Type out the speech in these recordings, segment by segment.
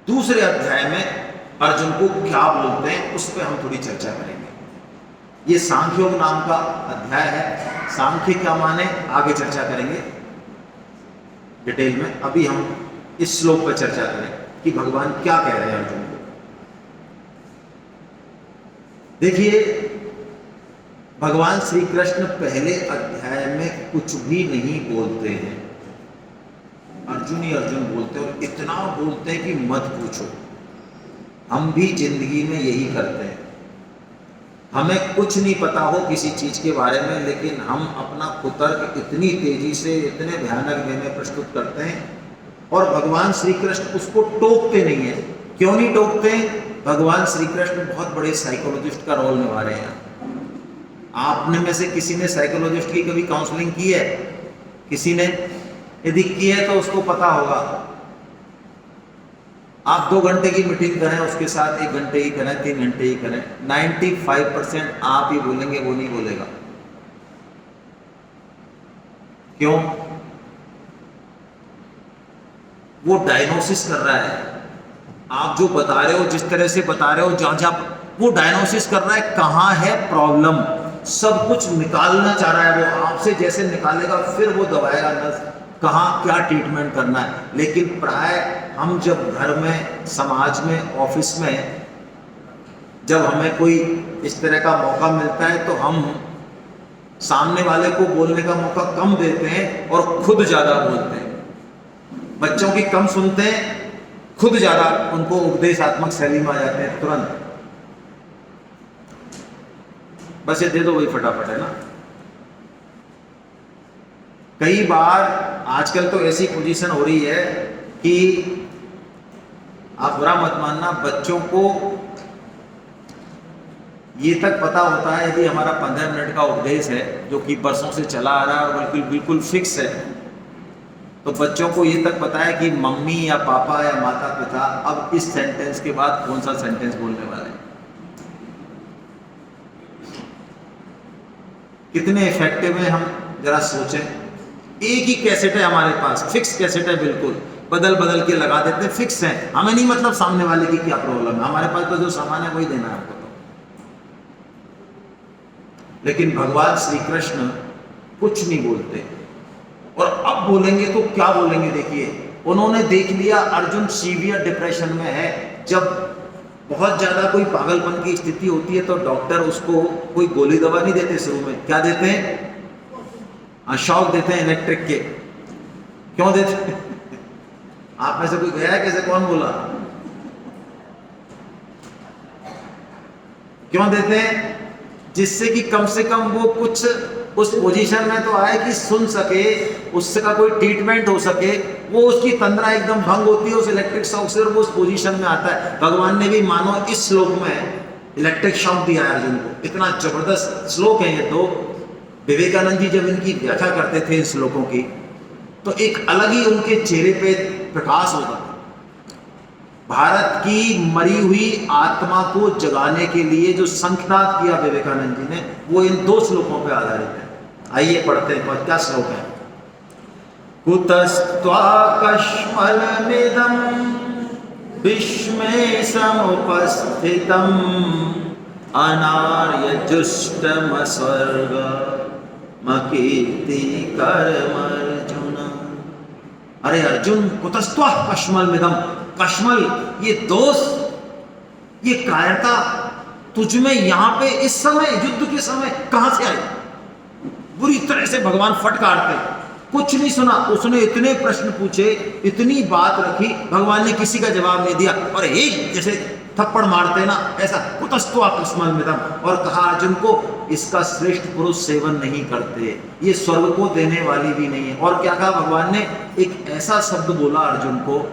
दूसरे अध्याय में अर्जुन को क्या बोलते हैं उस पर हम थोड़ी चर्चा करेंगे। ये सांख्य योग नाम का अध्याय है। सांख्य क्या माने आगे चर्चा करेंगे डिटेल में। अभी हम इस श्लोक पर चर्चा करें कि भगवान क्या कह रहे हैं अर्जुन को। देखिए, भगवान श्री कृष्ण पहले अध्याय में कुछ भी नहीं बोलते हैं, अर्जुन ही अर्जुन बोलते हैं, और इतना बोलते हैं कि मत पूछो। हम भी जिंदगी में यही करते हैं। हमें कुछ नहीं पता हो किसी चीज के बारे में, लेकिन हम अपना कुतर्क इतनी तेजी से, इतने भयानक वे में प्रस्तुत करते हैं, और भगवान श्री कृष्ण उसको टोकते नहीं है। क्यों नहीं टोकते? भगवान श्री कृष्ण बहुत बड़े साइकोलॉजिस्ट का रोल निभा रहे हैं। आपने में से किसी ने साइकोलॉजिस्ट की कभी काउंसलिंग की है? किसी ने? यदि की है तो उसको पता होगा। आप 2 घंटे की मीटिंग करें उसके साथ, 1 घंटे ही करें, 3 घंटे ही करें, 95% आप ही बोलेंगे, वो नहीं बोलेगा। क्यों? वो डायग्नोसिस कर रहा है। आप जो बता रहे हो, जिस तरह से बता रहे हो, जहां जहां वो डायग्नोसिस कर रहा है, कहां है प्रॉब्लम, सब कुछ निकालना चाह रहा है। वो आपसे जैसे निकालेगा फिर वो दबाएगा नस, कहाँ क्या ट्रीटमेंट करना है। लेकिन प्राय हम जब घर में, समाज में, ऑफिस में जब हमें कोई इस तरह का मौका मिलता है तो हम सामने वाले को बोलने का मौका कम देते हैं और खुद ज़्यादा बोलते हैं। बच्चों की कम सुनते हैं, खुद ज़्यादा उनको उपदेशात्मक शैली में आ जाते हैं तुरंत। बस ये दे दो वही फटाफट, है ना। कई बार आजकल तो ऐसी पोजीशन हो रही है कि आप बुरा मत मानना, बच्चों को ये तक पता होता है कि हमारा 15 मिनट का उपदेश है जो कि बरसों से चला आ रहा है और बिल्कुल फिक्स है। तो बच्चों को ये तक पता है कि मम्मी या पापा या माता पिता अब इस सेंटेंस के बाद कौन सा सेंटेंस बोलने वाले हैं। कितने इफेक्टिव है हम जरा सोचें। एक ही कैसेट है हमारे पास, फिक्स कैसेट है, बिल्कुल बदल बदल के लगा देते हैं, फिक्स है। हमें नहीं मतलब सामने वाले की क्या प्रॉब्लम है, हमारे पास तो जो सामान है वही देना है आपको। तो लेकिन भगवान श्री कृष्ण कुछ नहीं बोलते, और अब बोलेंगे तो क्या बोलेंगे। देखिए, उन्होंने देख लिया अर्जुन सीवियर डिप्रेशन में है। जब बहुत ज्यादा कोई पागलपन की स्थिति होती है तो डॉक्टर उसको कोई गोली दवा नहीं देते शुरू में। क्या देते हैं? शॉक देते हैं इलेक्ट्रिक के। क्यों देते हैं? आप में से कोई गया है? कैसे? कौन बोला? क्यों देते हैं? जिससे कि कम से कम वो कुछ उस पोजीशन में तो आए कि सुन सके, उसका कोई ट्रीटमेंट हो सके। वो उसकी तंद्रा एकदम भंग होती है उस इलेक्ट्रिक शॉक से, और वो उस पोजीशन में आता है। भगवान ने भी मानो इस श्लोक में इलेक्ट्रिक शॉक दिया है अर्जुन को। इतना जबरदस्त श्लोक है ये। तो विवेकानंद जी जब इनकी व्याख्या करते थे इन श्लोकों की, तो एक अलग ही उनके चेहरे पे प्रकाश होता था। भारत की मरी हुई आत्मा को जगाने के लिए जो शंखनाद किया विवेकानंद जी ने, वो इन 2 श्लोकों पे आधारित है। आइए पढ़ते हैं। क्या श्लोक है? कुतस्त्वाकश्मलमिदं विश्वे समुपस्थितम् अनार्यजुष्टमस्वर्गमकीर्तिकरमर्जुन। अरे अर्जुन, कुतस्त्वाकश्मलमिदं, कश्मल ये दोष, ये कायरता तुझ में यहां पे इस समय, युद्ध के समय कहां से आई? बुरी तरह से भगवान फटकारते, कुछ नहीं सुना। उसने इतने प्रश्न पूछे, इतनी बात रखी, भगवान ने किसी का जवाब नहीं दिया, और एक जैसे थप्पड़ मारते ना, ऐसा कुतस्त्वाकश्मलमिदं। और कहा अर्जुन को, इसका श्रेष्ठ पुरुष सेवन नहीं करते, ये स्वर्ग को देने वाली भी नहीं है। और क्या कहा भगवान ने? एक ऐसा शब्द बोला अर्जुन को,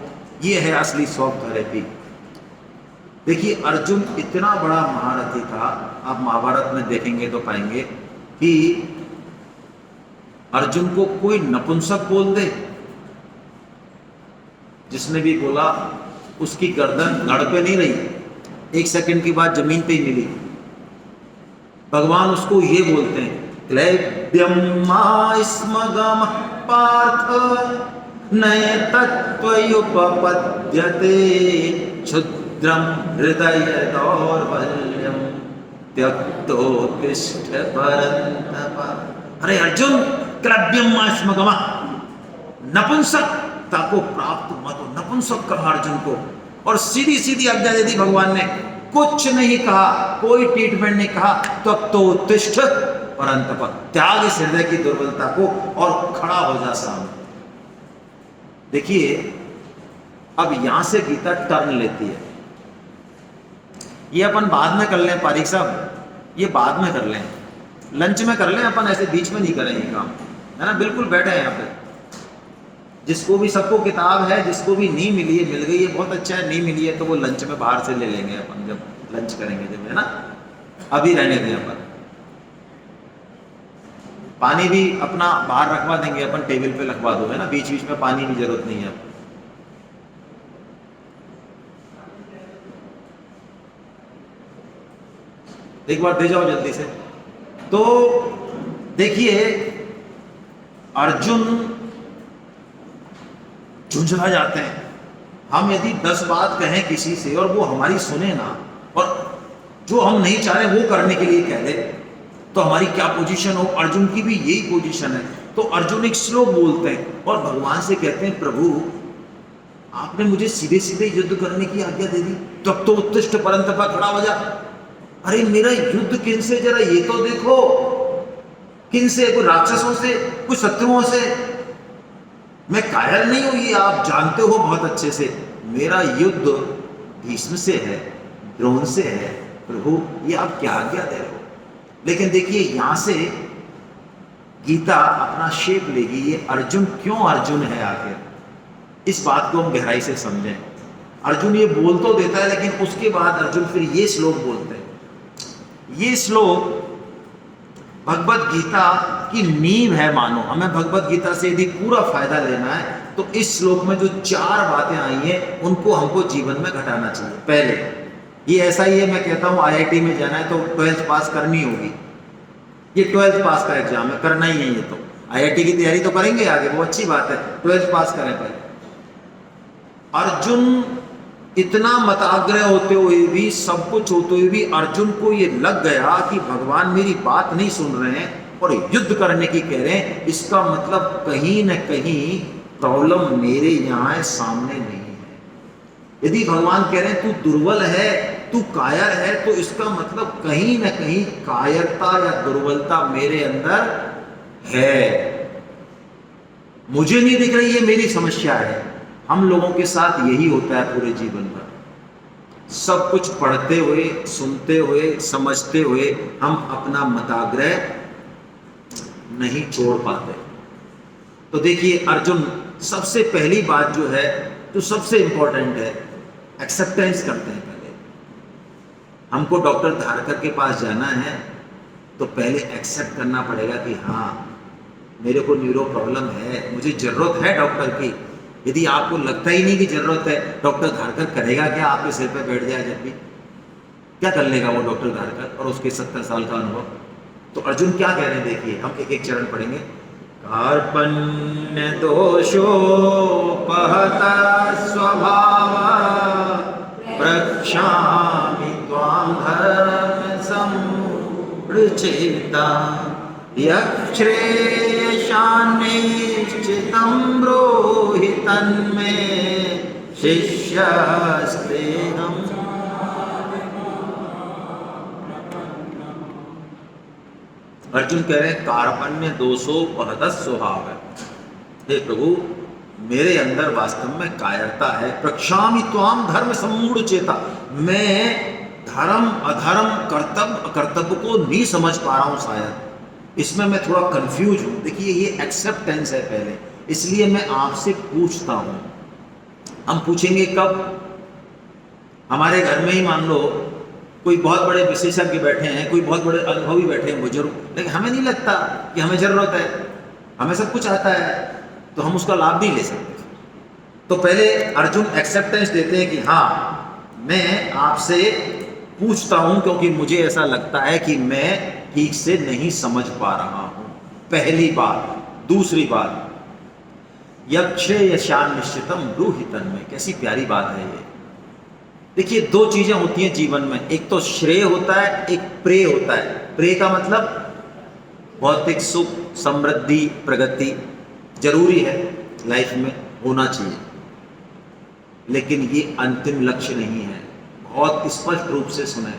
ये है असली शॉक थेरेपी। देखिए, अर्जुन इतना बड़ा महारथी था। आप महाभारत में देखेंगे तो पाएंगे कि अर्जुन को कोई नपुंसक बोल दे, जिसने भी बोला उसकी गर्दन धड़ पे नहीं रही, 1 सेकंड की बाद जमीन पे ही मिली। भगवान उसको ये बोलते हैं, क्लैब्यम स्मगम पार्थ नैतत्त्वयुपपद्यते क्षुद्रं हृदय दौर्बल्यं त्यक्तोत्तिष्ठ परन्तप। अरे अर्जुन, क्लव्यमाश्मगमः, नपुंसकता को प्राप्त मत हो। नपुंसक कहा अर्जुन को, और सीधी सीधी आज्ञा दे दी भगवान ने, कुछ नहीं कहा, कोई ट्रीटमेंट नहीं कहा। त्यक्तोत्तिष्ठ परन्तप, त्याग इस हृदय की दुर्बलता को और खड़ा हो जा सामने। देखिए अब यहां से गीता टर्न लेती है। ये अपन बाद में कर लें पारिक साहब, ये बाद में कर लें, लंच में कर लें अपन, ऐसे बीच में नहीं करेंगे काम, है ना। बिल्कुल बैठे हैं यहाँ पे, जिसको भी, सबको किताब है, जिसको भी नहीं मिली है मिल गई है, बहुत अच्छा है। नहीं मिली है तो वो लंच में बाहर से ले लेंगे अपन, जब लंच करेंगे जब, है ना। अभी रहने दें अपन, पानी भी अपना बाहर रखवा देंगे अपन, टेबल पे रखवा दो, है ना। बीच बीच में पानी की जरूरत नहीं है। एक बार दे जाओ जल्दी से। तो देखिए अर्जुन झुंझला जाते हैं। हम यदि 10 बात कहें किसी से और वो हमारी सुने ना, और जो हम नहीं चाह रहे वो करने के लिए कह दे, तो हमारी क्या पोजीशन हो। अर्जुन की भी यही पोजीशन है। तो अर्जुन एक श्लोक बोलते हैं और भगवान से कहते हैं, प्रभु आपने मुझे सीधे सीधे युद्ध करने की आज्ञा दे दी, तब तो उत्तिष्ठ परंतप, खड़ा हो जा। अरे मेरा युद्ध किन से, जरा ये तो देखो, किन से? कोई राक्षसों से, कुछ शत्रुओं से? मैं कायर नहीं हूं, ये आप जानते हो बहुत अच्छे से। मेरा युद्ध भीष्म से है, द्रोण से है। प्रभु ये आप क्या आज्ञा दे रहे हो? लेकिन देखिए यहां से गीता अपना शेप लेगी। ये अर्जुन क्यों अर्जुन है आखिर, इस बात को हम गहराई से समझें। अर्जुन ये बोल तो देता है, लेकिन उसके बाद अर्जुन फिर ये श्लोक बोलते हैं। ये श्लोक भगवत गीता की नींव है। मानो हमें भगवत गीता से यदि पूरा फायदा लेना है तो इस श्लोक में जो 4 बातें आई हैं उनको हमको जीवन में घटाना चाहिए। पहले ये ऐसा ही है, मैं कहता हूँ IIT में जाना है तो 12th पास करनी होगी। ये 12th पास का एग्जाम है, करना ही है। ये तो IIT की तैयारी तो करेंगे आगे, वो अच्छी बात है, 12th पास करें पहले। अर्जुन इतना मताग्रह होते हुए भी, सब कुछ होते हुए भी अर्जुन को ये लग गया कि भगवान मेरी बात नहीं सुन रहे हैं और युद्ध करने की कह रहे हैं। इसका मतलब कहीं न कहीं प्रॉब्लम मेरे यहाँ है, सामने नहीं है। यदि भगवान कह रहे हैं तू दुर्बल है, तू कायर है, तो इसका मतलब कहीं न कहीं कायरता या दुर्बलता मेरे अंदर है। मुझे नहीं दिख रही, ये मेरी समस्या है। हम लोगों के साथ यही होता है पूरे जीवन भर। सब कुछ पढ़ते हुए, सुनते हुए, समझते हुए हम अपना मताग्रह नहीं छोड़ पाते। तो देखिए अर्जुन, सबसे पहली बात जो है, जो सबसे इंपॉर्टेंट है, एक्सेप्टेंस करते हैं। पहले हमको डॉक्टर धारकर के पास जाना है तो पहले एक्सेप्ट करना पड़ेगा कि हाँ मेरे को न्यूरो प्रॉब्लम है, मुझे जरूरत है डॉक्टर की। यदि आपको लगता ही नहीं कि जरूरत है, डॉक्टर धारकर करेगा क्या? आपके सिर पे बैठ जाए जब भी, क्या कर लेगा वो डॉक्टर धारकर और उसके 70 साल का अनुभव। तो अर्जुन क्या कह रहे हैं, देखिए हम एक एक चरण पढ़ेंगे। कार्पण्य दोषोपहता स्वभाव प्रक्षामि त्वां धर्म संवृचेता यच्छ्रेयशान्निश्चितं ब्रूहि तन्मे शिष्यस्तेऽहम्। अर्जुन कह रहे हैं कार्पण्य दोषोपहत स्वभाव है। हे प्रभु मेरे अंदर वास्तव में कायरता है। प्रक्षामि त्वां धर्म सम्मूढ़ चेता, मैं धर्म अधर्म कर्तव्य अकर्तव्य को नहीं समझ पा रहा हूं शायद, इसमें मैं थोड़ा कंफ्यूज हूं। देखिए ये एक्सेप्टेंस है पहले, इसलिए मैं आपसे पूछता हूं। हम पूछेंगे कब? हमारे घर में ही मान लो कोई बहुत बड़े विशेषज्ञ बैठे हैं, कोई बहुत बड़े अनुभवी बैठे हैं, बुजुर्ग, लेकिन हमें नहीं लगता कि हमें जरूरत है, हमें सब कुछ आता है, तो हम उसका लाभ नहीं ले सकते। तो पहले अर्जुन एक्सेप्टेंस देते हैं कि हाँ मैं आपसे पूछता हूं क्योंकि मुझे ऐसा लगता है कि मैं ठीक से नहीं समझ पा रहा हूं। पहली बात। दूसरी बात, यक्षय शान निश्चितम ब्रूहि तन्मय। कैसी प्यारी बात है ये। देखिए, दो चीजें होती हैं जीवन में, एक तो श्रेय होता है, एक प्रेय होता है। प्रेय का मतलब भौतिक सुख, समृद्धि, प्रगति जरूरी है, लाइफ में होना चाहिए, लेकिन ये अंतिम लक्ष्य नहीं है। बहुत स्पष्ट रूप से सुने,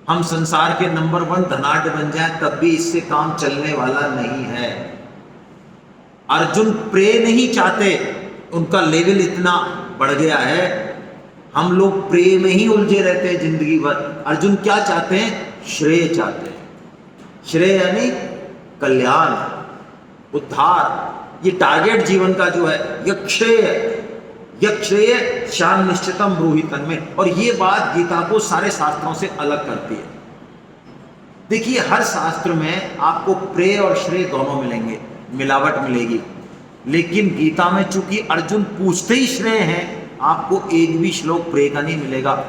हम संसार के नंबर 1 धनाढ्य बन जाए तब भी इससे काम चलने वाला नहीं है। अर्जुन प्रेय नहीं चाहते, उनका लेवल इतना बढ़ गया है, हम लोग प्रेय में ही उलझे रहते हैं जिंदगी भर। अर्जुन क्या चाहते हैं? श्रेय चाहते हैं। श्रेय यानी कल्याण, उद्धार। ये टारगेट जीवन का जो है, यक्षेय शान निश्चितम ब्रूहि तन्मय। और ये बात गीता को सारे शास्त्रों से अलग करती है। देखिए, हर शास्त्र में आपको प्रेय और श्रेय दोनों मिलेंगे, मिलावट मिलेगी, लेकिन गीता में चूंकि अर्जुन पूछते ही श्रेय हैं, आपको एक भी श्लोक प्रेय का नहीं मिलेगा।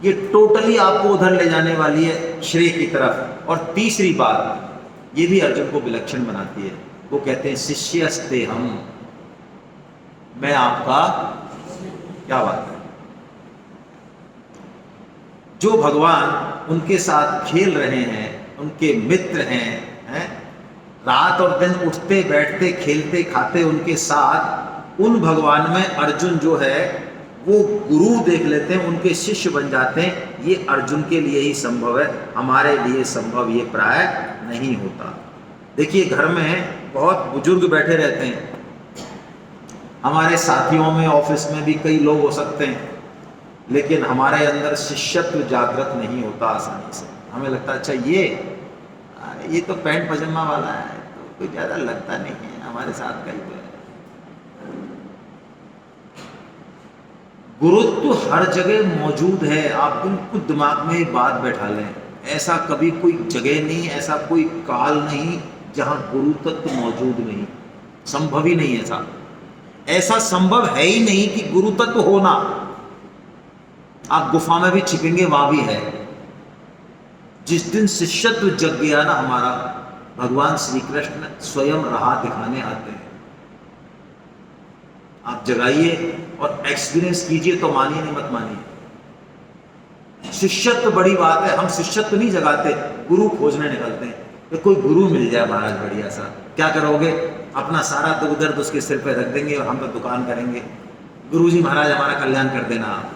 ये टोटली आपको उधर ले जाने वाली है, श्रेय की तरफ। और तीसरी बात, ये भी अर्जुन को विलक्षण बनाती है, वो कहते हैं शिष्यस्ते हम, मैं आपका, क्या बात है, जो भगवान उनके साथ खेल रहे हैं, उनके मित्र हैं, रात और दिन उठते बैठते खेलते खाते उनके साथ, उन भगवान में अर्जुन जो है वो गुरु देख लेते हैं, उनके शिष्य बन जाते हैं। ये अर्जुन के लिए ही संभव है, हमारे लिए संभव ये प्राय नहीं होता। देखिए, घर में बहुत बुजुर्ग बैठे रहते हैं, हमारे साथियों में, ऑफिस में भी कई लोग हो सकते हैं, लेकिन हमारे अंदर शिष्यत्व जागृत नहीं होता आसानी से। हमें लगता है अच्छा ये तो पैंट पजामा वाला है, तो कोई ज़्यादा लगता नहीं है, हमारे साथ का ही तो है। गुरुत्व हर जगह मौजूद है, आप बिल्कुल दिमाग में ये बात बैठा लें। ऐसा कभी कोई जगह नहीं, ऐसा कोई काल नहीं जहाँ गुरु तत्व मौजूद नहीं, संभव ही नहीं। ऐसा संभव है ही नहीं कि गुरु तत्व होना। आप गुफा में भी छिपेंगे, वहां भी है। जिस दिन शिष्यत्व जग गया ना हमारा, भगवान श्री कृष्ण स्वयं राह दिखाने आते हैं। आप जगाइए और एक्सपीरियंस कीजिए, तो मानिए नहीं मत मानिए। शिष्यत्व बड़ी बात है, हम शिष्यत्व नहीं जगाते, गुरु खोजने निकलते हैं। तो कोई गुरु मिल जाए महाराज बढ़िया सा, क्या करोगे? अपना सारा दुख दर्द उसके सिर पे रख देंगे और हम तो दुकान करेंगे। गुरु जी महाराज हमारा कल्याण कर देना आप।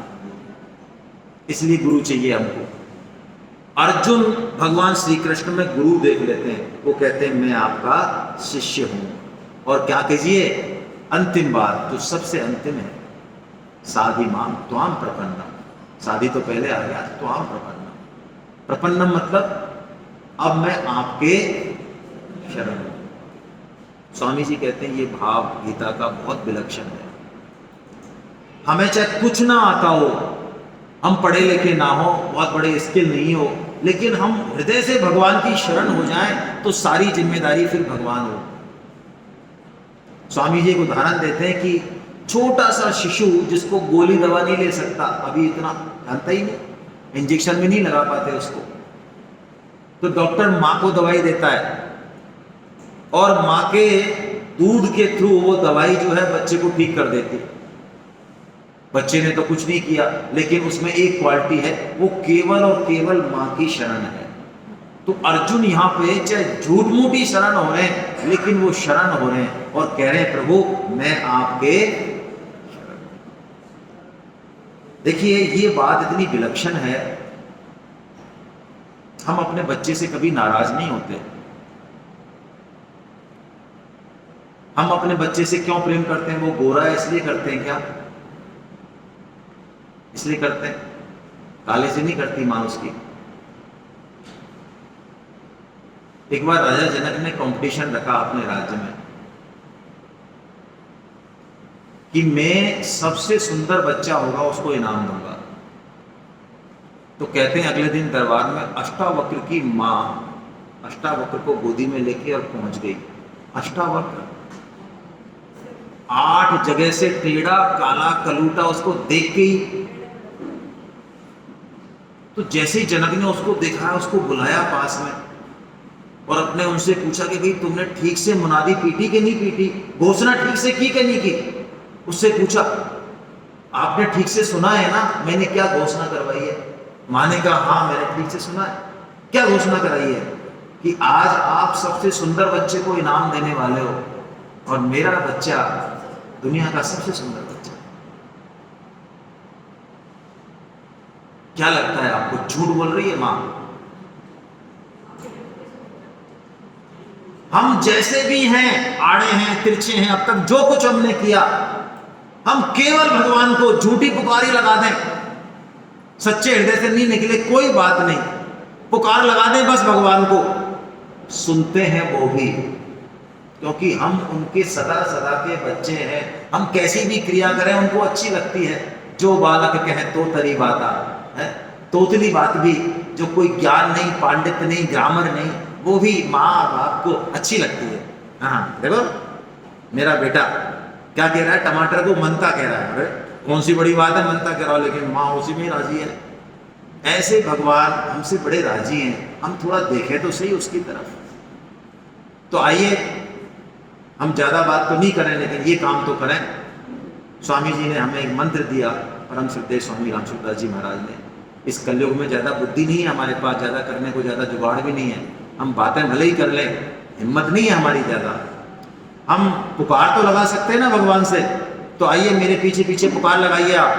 इसलिए गुरु चाहिए हमको। अर्जुन भगवान श्री कृष्ण में गुरु देख लेते हैं, वो कहते हैं मैं आपका शिष्य हूं। और क्या कीजिए? अंतिम बात जो सबसे अंतिम है, साधि माम त्वाम प्रपन्नम। साधि तो पहले आ गया, त्वाम प्रपन्नम। प्रपन्नम मतलब अब मैं आपके शरण हूं। स्वामी जी कहते हैं ये भाव गीता का बहुत विलक्षण है। हमें चाहे कुछ ना आता हो, हम पढ़े लिखे ना हो, बहुत बड़े स्किल नहीं हो, लेकिन हम हृदय से भगवान की शरण हो जाएं तो सारी जिम्मेदारी फिर भगवान हो। स्वामी जी एक उदाहरण देते हैं कि छोटा सा शिशु जिसको गोली दवा नहीं ले सकता, अभी इतना जानता ही नहीं, इंजेक्शन भी नहीं लगा पाते उसको, तो डॉक्टर माँ को दवाई देता है और माँ के दूध के थ्रू वो दवाई जो है बच्चे को ठीक कर देती है। बच्चे ने तो कुछ नहीं किया, लेकिन उसमें एक क्वालिटी है, वो केवल और केवल माँ की शरण है। तो अर्जुन यहाँ पे चाहे झूठ मूठी शरण हो रहे हैं, लेकिन वो शरण हो रहे हैं और कह रहे हैं प्रभु मैं आपके शरण। देखिए ये बात इतनी विलक्षण है। हम अपने बच्चे से कभी नाराज नहीं होते। हम अपने बच्चे से क्यों प्रेम करते हैं? वो गोरा है इसलिए करते हैं क्या? इसलिए करते हैं, काले से नहीं करती मां उसकी। एक बार राजा जनक ने कंपटीशन रखा अपने राज्य में कि मैं सबसे सुंदर बच्चा होगा उसको इनाम दूंगा। तो कहते हैं अगले दिन दरबार में अष्टावक्र की मां अष्टावक्र को गोदी में लेके और पहुंच गई। अष्टावक्र 8 जगह से टेढ़ा काला कलूटा उसको देख के ही, तो जैसे ही जनक ने उसको देखा, उसको बुलाया पास में, और अपने उनसे पूछा कि भाई तुमने ठीक से मुनादी पीटी कि नहीं पीटी, घोषणा ठीक से की कि नहीं की। उससे पूछा आपने ठीक से सुना है ना मैंने क्या घोषणा करवाई है। माँ ने कहा हाँ मैंने ठीक से सुना है। क्या घोषणा कराई है कि आज आप सबसे सुंदर बच्चे को इनाम देने वाले हो और मेरा बच्चा दुनिया का सबसे सुंदर बच्चा। क्या लगता है आपको, झूठ बोल रही है मां? हम जैसे भी हैं, आड़े हैं, तिरछे हैं, अब तक जो कुछ हमने किया, हम केवल भगवान को झूठी पुकारी लगा दें, सच्चे हृदय से नहीं निकले कोई बात नहीं, पुकार लगा दें बस भगवान को, सुनते हैं वो भी, क्योंकि हम उनके सदा सदा के बच्चे हैं। हम कैसी भी क्रिया करें उनको अच्छी लगती है। जो बालक कहे तो तरी बाता है, तोतली बात भी, जो कोई ज्ञान नहीं, पांडित्य नहीं, ग्रामर नहीं, वो भी माँ बाप को अच्छी लगती है। हाँ देखो मेरा बेटा क्या कह रहा है, टमाटर को मनता कह रहा है। अरे कौन सी बड़ी बात है मनता कह रहा हो, लेकिन माँ उसी में राजी है। ऐसे भगवान हमसे बड़े राजी हैं, हम थोड़ा देखें तो सही उसकी तरफ। तो आइए हम ज़्यादा बात तो नहीं करें, लेकिन ये काम तो करें। स्वामी जी ने हमें एक मंत्र दिया, परम श्रद्धेय स्वामी रामसूरदास जी महाराज ने। इस कलयुग में ज़्यादा बुद्धि नहीं है हमारे पास, ज़्यादा करने को ज़्यादा जुगाड़ भी नहीं है, हम बातें भले ही कर लें, हिम्मत नहीं है हमारी ज़्यादा। हम पुकार तो लगा सकते हैं ना भगवान से। तो आइए मेरे पीछे पीछे पुकार लगाइए आप,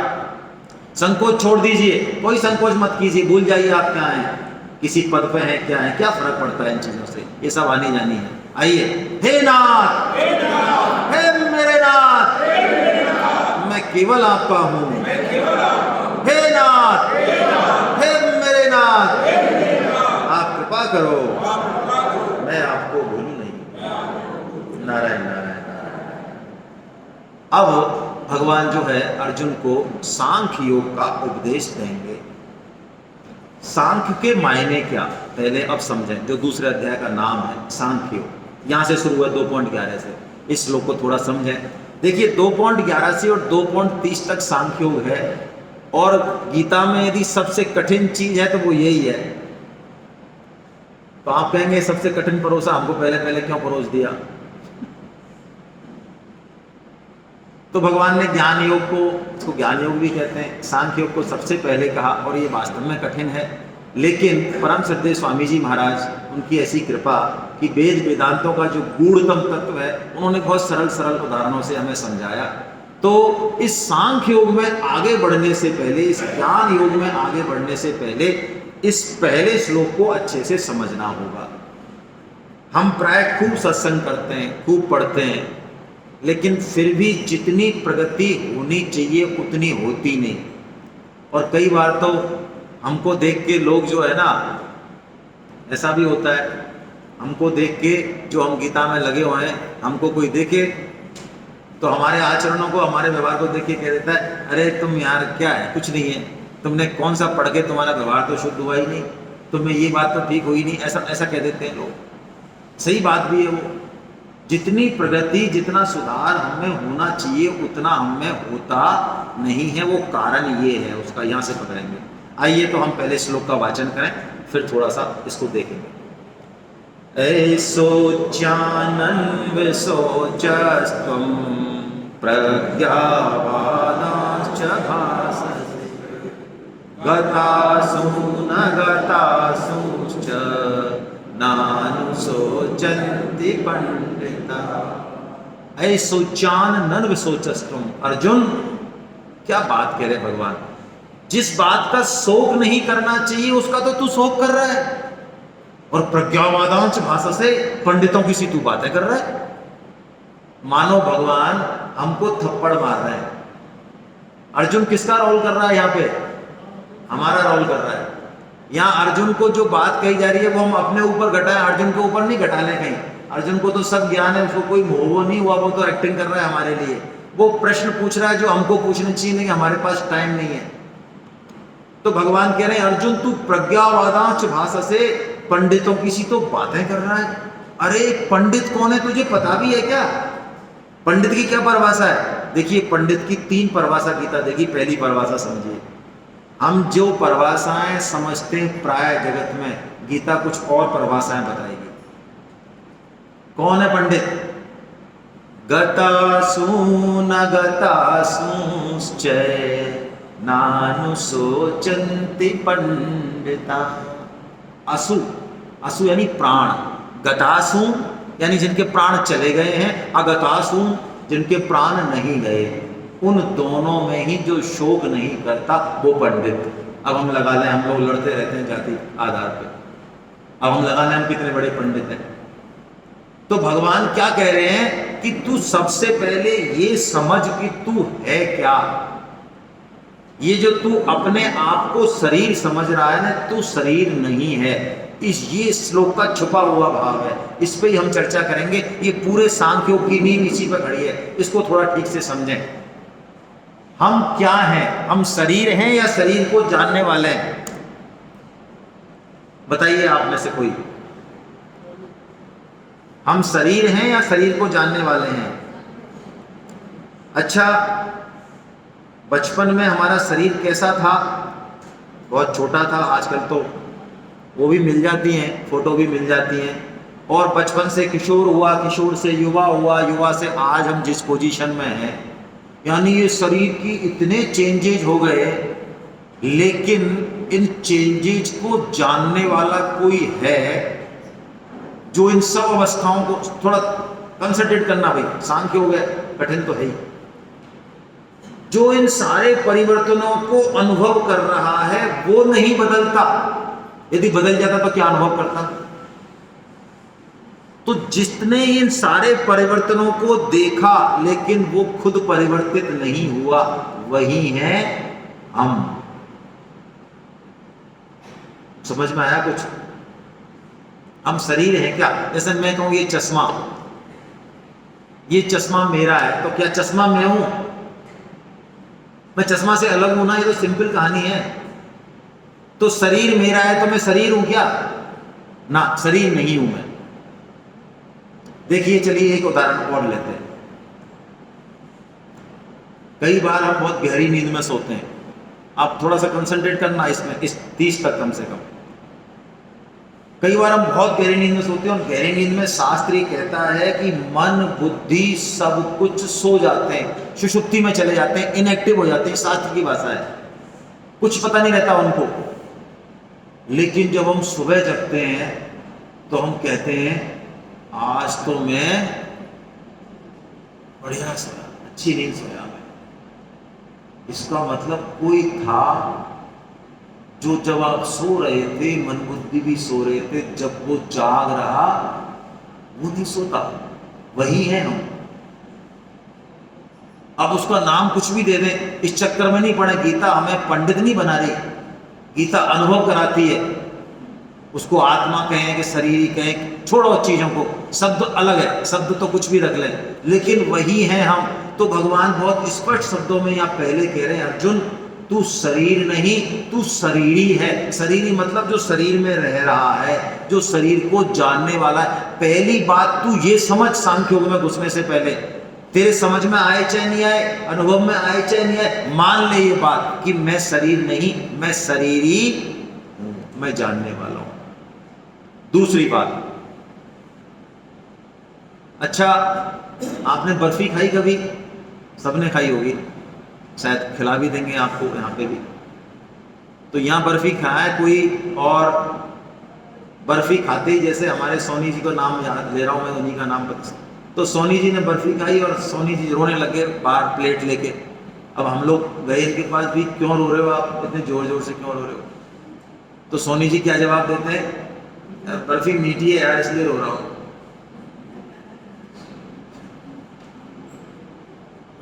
संकोच छोड़ दीजिए, कोई संकोच मत कीजिए, भूल जाइए आप क्या हैं, किसी पद पे हैं, क्या है, क्या फर्क पड़ता है इन चीज़ों से, ये सब आनी जानी है। आइए, हे नाथ, हे मेरे नाथ, मैं केवल आपका हूँ, हे नाथ, हे मेरे नाथ, आप कृपा करो, मैं आपको भूलूं नहीं। नारायण नारायण नारायण। अब भगवान जो है अर्जुन को सांख्य योग का उपदेश देंगे। सांख्य के मायने क्या, पहले अब समझें। जो दूसरे अध्याय का नाम है सांख्य योग, यहाँ से शुरू हुआ 2.11 से। इस श्लोक को थोड़ा समझें। देखिए 2.11 से और 2.30 तक सांख्य योग है, और गीता में यदि सबसे कठिन चीज है तो वो यही है। तो आप कहेंगे सबसे कठिन परोसा, हमको पहले पहले क्यों परोस दिया? तो भगवान ने ज्ञान योग को, इसको ज्ञान योग भी कहते हैं, सांख्य योग को सबसे पहले कहा, और ये वास्तव में कठिन है। लेकिन परम श्रद्धेय स्वामी जी महाराज, उनकी ऐसी कृपा कि वेद वेदांतों का जो गूढ़तम तत्व है उन्होंने बहुत सरल सरल उदाहरणों से हमें समझाया। तो इस सांख्य योग में आगे बढ़ने से पहले, इस ज्ञान योग में आगे बढ़ने से पहले इस पहले श्लोक को अच्छे से समझना होगा। हम प्राय खूब सत्संग करते हैं, खूब पढ़ते हैं, लेकिन फिर भी जितनी प्रगति होनी चाहिए उतनी होती नहीं। और कई बार तो हमको देख के लोग जो है ना, ऐसा भी होता है, हमको देख के जो हम गीता में लगे हुए हैं, हमको कोई देखे तो हमारे आचरणों को, हमारे व्यवहार को देख के कह देता है अरे तुम यार क्या है, कुछ नहीं है, तुमने कौन सा पढ़ के, तुम्हारा व्यवहार तो शुद्ध हुआ ही नहीं, तुम्हें ये बात तो ठीक हुई नहीं, ऐसा ऐसा कह देते हैं लोग। सही बात भी है वो, जितनी प्रगति, जितना सुधार हमें होना चाहिए उतना हमें होता नहीं है। वो कारण ये है उसका, यहाँ से पकड़ेंगे। आइए तो हम पहले श्लोक का वाचन करें, फिर थोड़ा सा इसको देखेंगे। ऐसोच्यानन्विशोचस्त्वं प्रज्ञावादांश्च भाससे गतासु न गतासुश्च नानुशोचन्ति पंडिताः। ऐसोच्यानन्विशोचस्त्वं। अर्जुन क्या बात कह रहे भगवान, जिस बात का शोक नहीं करना चाहिए उसका तो तू शोक कर रहा है, और प्रज्ञावादांश भाषा से पंडितों की सी तू बातें कर रहा है। मानो भगवान हमको थप्पड़ मार रहे हैं। अर्जुन किसका रोल कर रहा है यहाँ पे? हमारा रोल कर रहा है। यहाँ अर्जुन को जो बात कही जा रही है वो हम अपने ऊपर घटाएं, अर्जुन के ऊपर नहीं घटाने कहीं। अर्जुन को तो सब ज्ञान है, उसको कोई मोह नहीं हुआ, वो तो एक्टिंग कर रहा है हमारे लिए। वो प्रश्न पूछ रहा है जो हमको पूछने चाहिए, नहीं हमारे पास टाइम नहीं है। तो भगवान कह रहे हैं अर्जुन तू प्रज्ञावादांश भाषा से पंडितों की सी तो बातें कर रहा है। अरे पंडित कौन है तुझे पता भी है क्या? पंडित की क्या परिभाषा है? देखिए पंडित की 3 परिभाषा गीता देखिए। पहली परिभाषा समझिए, हम जो परिभाषाएं समझते हैं प्राय जगत में, गीता कुछ और परिभाषाएं बताएगी। कौन है पंडित? गतासून गतासूश्चय नानुशोचन्ति पंडिता। असु, असु यानी प्राण, गतासु यानी जिनके प्राण चले गए हैं, अगतासु जिनके प्राण नहीं गए, उन दोनों में ही जो शोक नहीं करता वो पंडित। अब हम लगा लें, हम लोग लड़ते रहते हैं जाति आधार पे, अब हम लगा लें हम कितने बड़े पंडित हैं। तो भगवान क्या कह रहे हैं कि तू सबसे पहले ये समझ कि तू है क्या। ये जो तू अपने आप को शरीर समझ रहा है ना, तू शरीर नहीं है। ये श्लोक का छुपा हुआ भाव है, इस पे ही हम चर्चा करेंगे। ये पूरे सांख्यों की नींव इसी पर खड़ी है, इसको थोड़ा ठीक से समझें। हम क्या हैं? हम शरीर हैं या शरीर को जानने वाले हैं? बताइए आप में से कोई। हम शरीर हैं या शरीर को जानने वाले हैं? अच्छा, बचपन में हमारा शरीर कैसा था? बहुत छोटा था। आजकल तो वो भी मिल जाती हैं, फोटो भी मिल जाती हैं। और बचपन से किशोर हुआ, किशोर से युवा हुआ, युवा से आज हम जिस पोजीशन में हैं, यानी ये शरीर की इतने चेंजेज हो गए, लेकिन इन चेंजेज को जानने वाला कोई है जो इन सब अवस्थाओं को थोड़ा कंसंट्रेट करना, भाई सांख्य हो गया, कठिन तो है ही, जो इन सारे परिवर्तनों को अनुभव कर रहा है वो नहीं बदलता। यदि बदल जाता तो क्या अनुभव करता? तो जिसने इन सारे परिवर्तनों को देखा लेकिन वो खुद परिवर्तित नहीं हुआ, वही है हम। समझ में आया कुछ? हम शरीर है क्या? जैसे मैं कहूं ये चश्मा मेरा है, तो क्या चश्मा मैं हूं? मैं चश्मा से अलग हूं ना? ये तो सिंपल कहानी है। तो शरीर मेरा है तो मैं शरीर हूं क्या? ना, शरीर नहीं हूं मैं। देखिए, चलिए एक उदाहरण और लेते हैं। कई बार हम बहुत गहरी नींद में सोते हैं। आप थोड़ा सा कंसंट्रेट करना इसमें, इस 30 तक कम से कम। कई बार हम बहुत गहरी नींद में सोते हैं, और गहरी नींद में शास्त्र ये कहता है कि मन बुद्धि सब कुछ सो जाते हैं, सुषुप्ति में चले जाते हैं, इनएक्टिव हो जाते हैं। शास्त्र की भाषा है, कुछ पता नहीं रहता उनको। लेकिन जब हम सुबह जगते हैं तो हम कहते हैं आज तो मैं बढ़िया सोया, अच्छी नींद सोया मैं। इसका मतलब कोई था जो जब आप सो रहे थे, मन बुद्धि भी सो रहे थे, जब वो जाग रहा वो नहीं सोता, वही है हम। अब उसका नाम कुछ भी दे दें, इस चक्कर में नहीं पड़े। गीता हमें पंडित नहीं बना रही, गीता अनुभव कराती है। उसको आत्मा कहें कि शरीर कहें, छोड़ो चीजों को, शब्द अलग है, शब्द तो कुछ भी रख लें, लेकिन वही है हम। तो भगवान बहुत स्पष्ट शब्दों में यहाँ पहले कह रहे हैं, अर्जुन तू शरीर नहीं, तू शरीरी है। शरीरी मतलब जो शरीर में रह रहा है, जो शरीर को जानने वाला है। पहली बात तू ये समझ, सांख्य योग में घुसने से पहले, तेरे समझ में आए चाहे नहीं आए, अनुभव में आए चाहे नहीं आए, मान ले ये बात कि मैं शरीर नहीं, मैं शरीरी हूं, मैं जानने वाला हूं। दूसरी बात, अच्छा आपने बर्फी खाई कभी? सबने खाई होगी, शायद खिला भी देंगे आपको यहाँ पे भी। तो यहाँ बर्फी खाया कोई, और बर्फी खाते ही, जैसे हमारे सोनी जी का नाम याद ले रहा हूँ मैं, उन्हीं का नाम पता। तो सोनी जी ने बर्फी खाई और सोनी जी रोने लगे बाहर प्लेट लेके। अब हम लोग गए इनके पास भी, क्यों रो रहे हो आप, इतने जोर जोर से क्यों रो रहे हो? तो सोनी जी क्या जवाब देते हैं? बर्फी मीठी है यार, इसलिए रो रहा हूँ।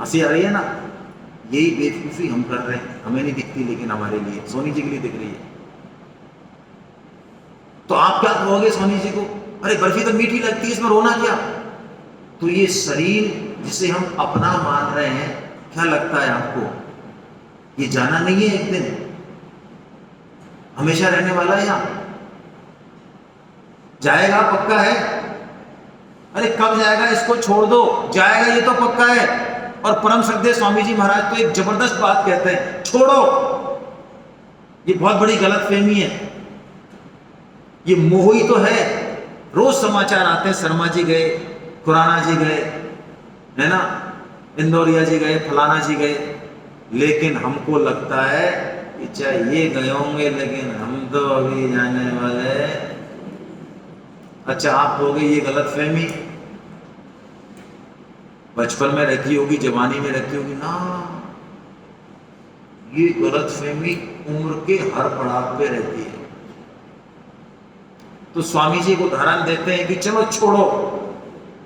हंसी आ रही है ना? यही बेवकूफी हम कर रहे हैं, हमें नहीं दिखती लेकिन हमारे लिए, सोनी जी के लिए दिख रही है। तो आप क्या कहोगे सोनी जी को? अरे बर्फी तो मीठी लगती है, इसमें रोना क्या? तो ये शरीर जिसे हम अपना मान रहे हैं, क्या लगता है आपको? ये जाना नहीं है, एक दिन हमेशा रहने वाला है, यहां जाएगा, पक्का है। अरे कब जाएगा इसको छोड़ दो, जाएगा ये तो पक्का है। और परम श्रद्धेय स्वामी जी महाराज तो एक जबरदस्त बात कहते हैं, छोड़ो। ये बहुत बड़ी गलतफहमी है, ये मोह ही तो है रोज समाचार आते हैं, शर्मा जी गए, खुराना जी गए, है ना, इंदौरिया जी गए, फलाना जी गए, लेकिन हमको लगता है कि चाहे ये गए होंगे लेकिन हम तो अभी जाने वाले। अच्छा, आप हो गई ये गलत फहमी, बचपन में रहती होगी, जवानी में रहती होगी ना, ये गलत फहमी उम्र के हर पड़ाव पे रहती है। तो स्वामी जी को उदाहरण देते हैं कि चलो छोड़ो,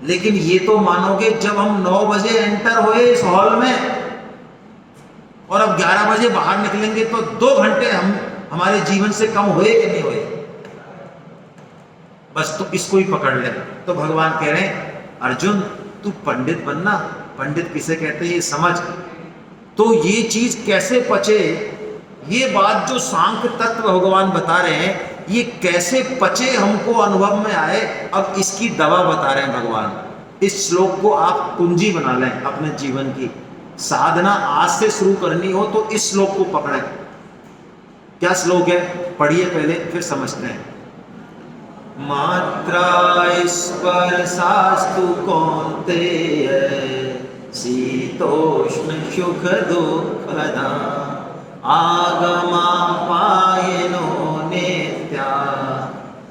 लेकिन ये तो मानोगे जब हम 9 बजे एंटर हुए इस हॉल में और अब 11 बजे बाहर निकलेंगे तो 2 घंटे हम हमारे जीवन से कम हुए कि नहीं हुए? बस तो इसको ही पकड़ ले। तो भगवान कह रहे हैं अर्जुन तू पंडित बनना। पंडित किसे कहते हैं ये समझ। तो ये चीज कैसे पचे, ये बात जो सांख्य तत्व भगवान बता रहे हैं, ये कैसे पचे हमको अनुभव में आए, अब इसकी दवा बता रहे हैं भगवान। इस श्लोक को आप कुंजी बना लें अपने जीवन की। साधना आज से शुरू करनी हो तो इस श्लोक को पकड़ें। क्या श्लोक है, पढ़िए पहले फिर समझते हैं। मात्रा स्पर्शास्तु कौन्तेय शीतोष्ण सुख दुःखदा आगमापायनो नित्या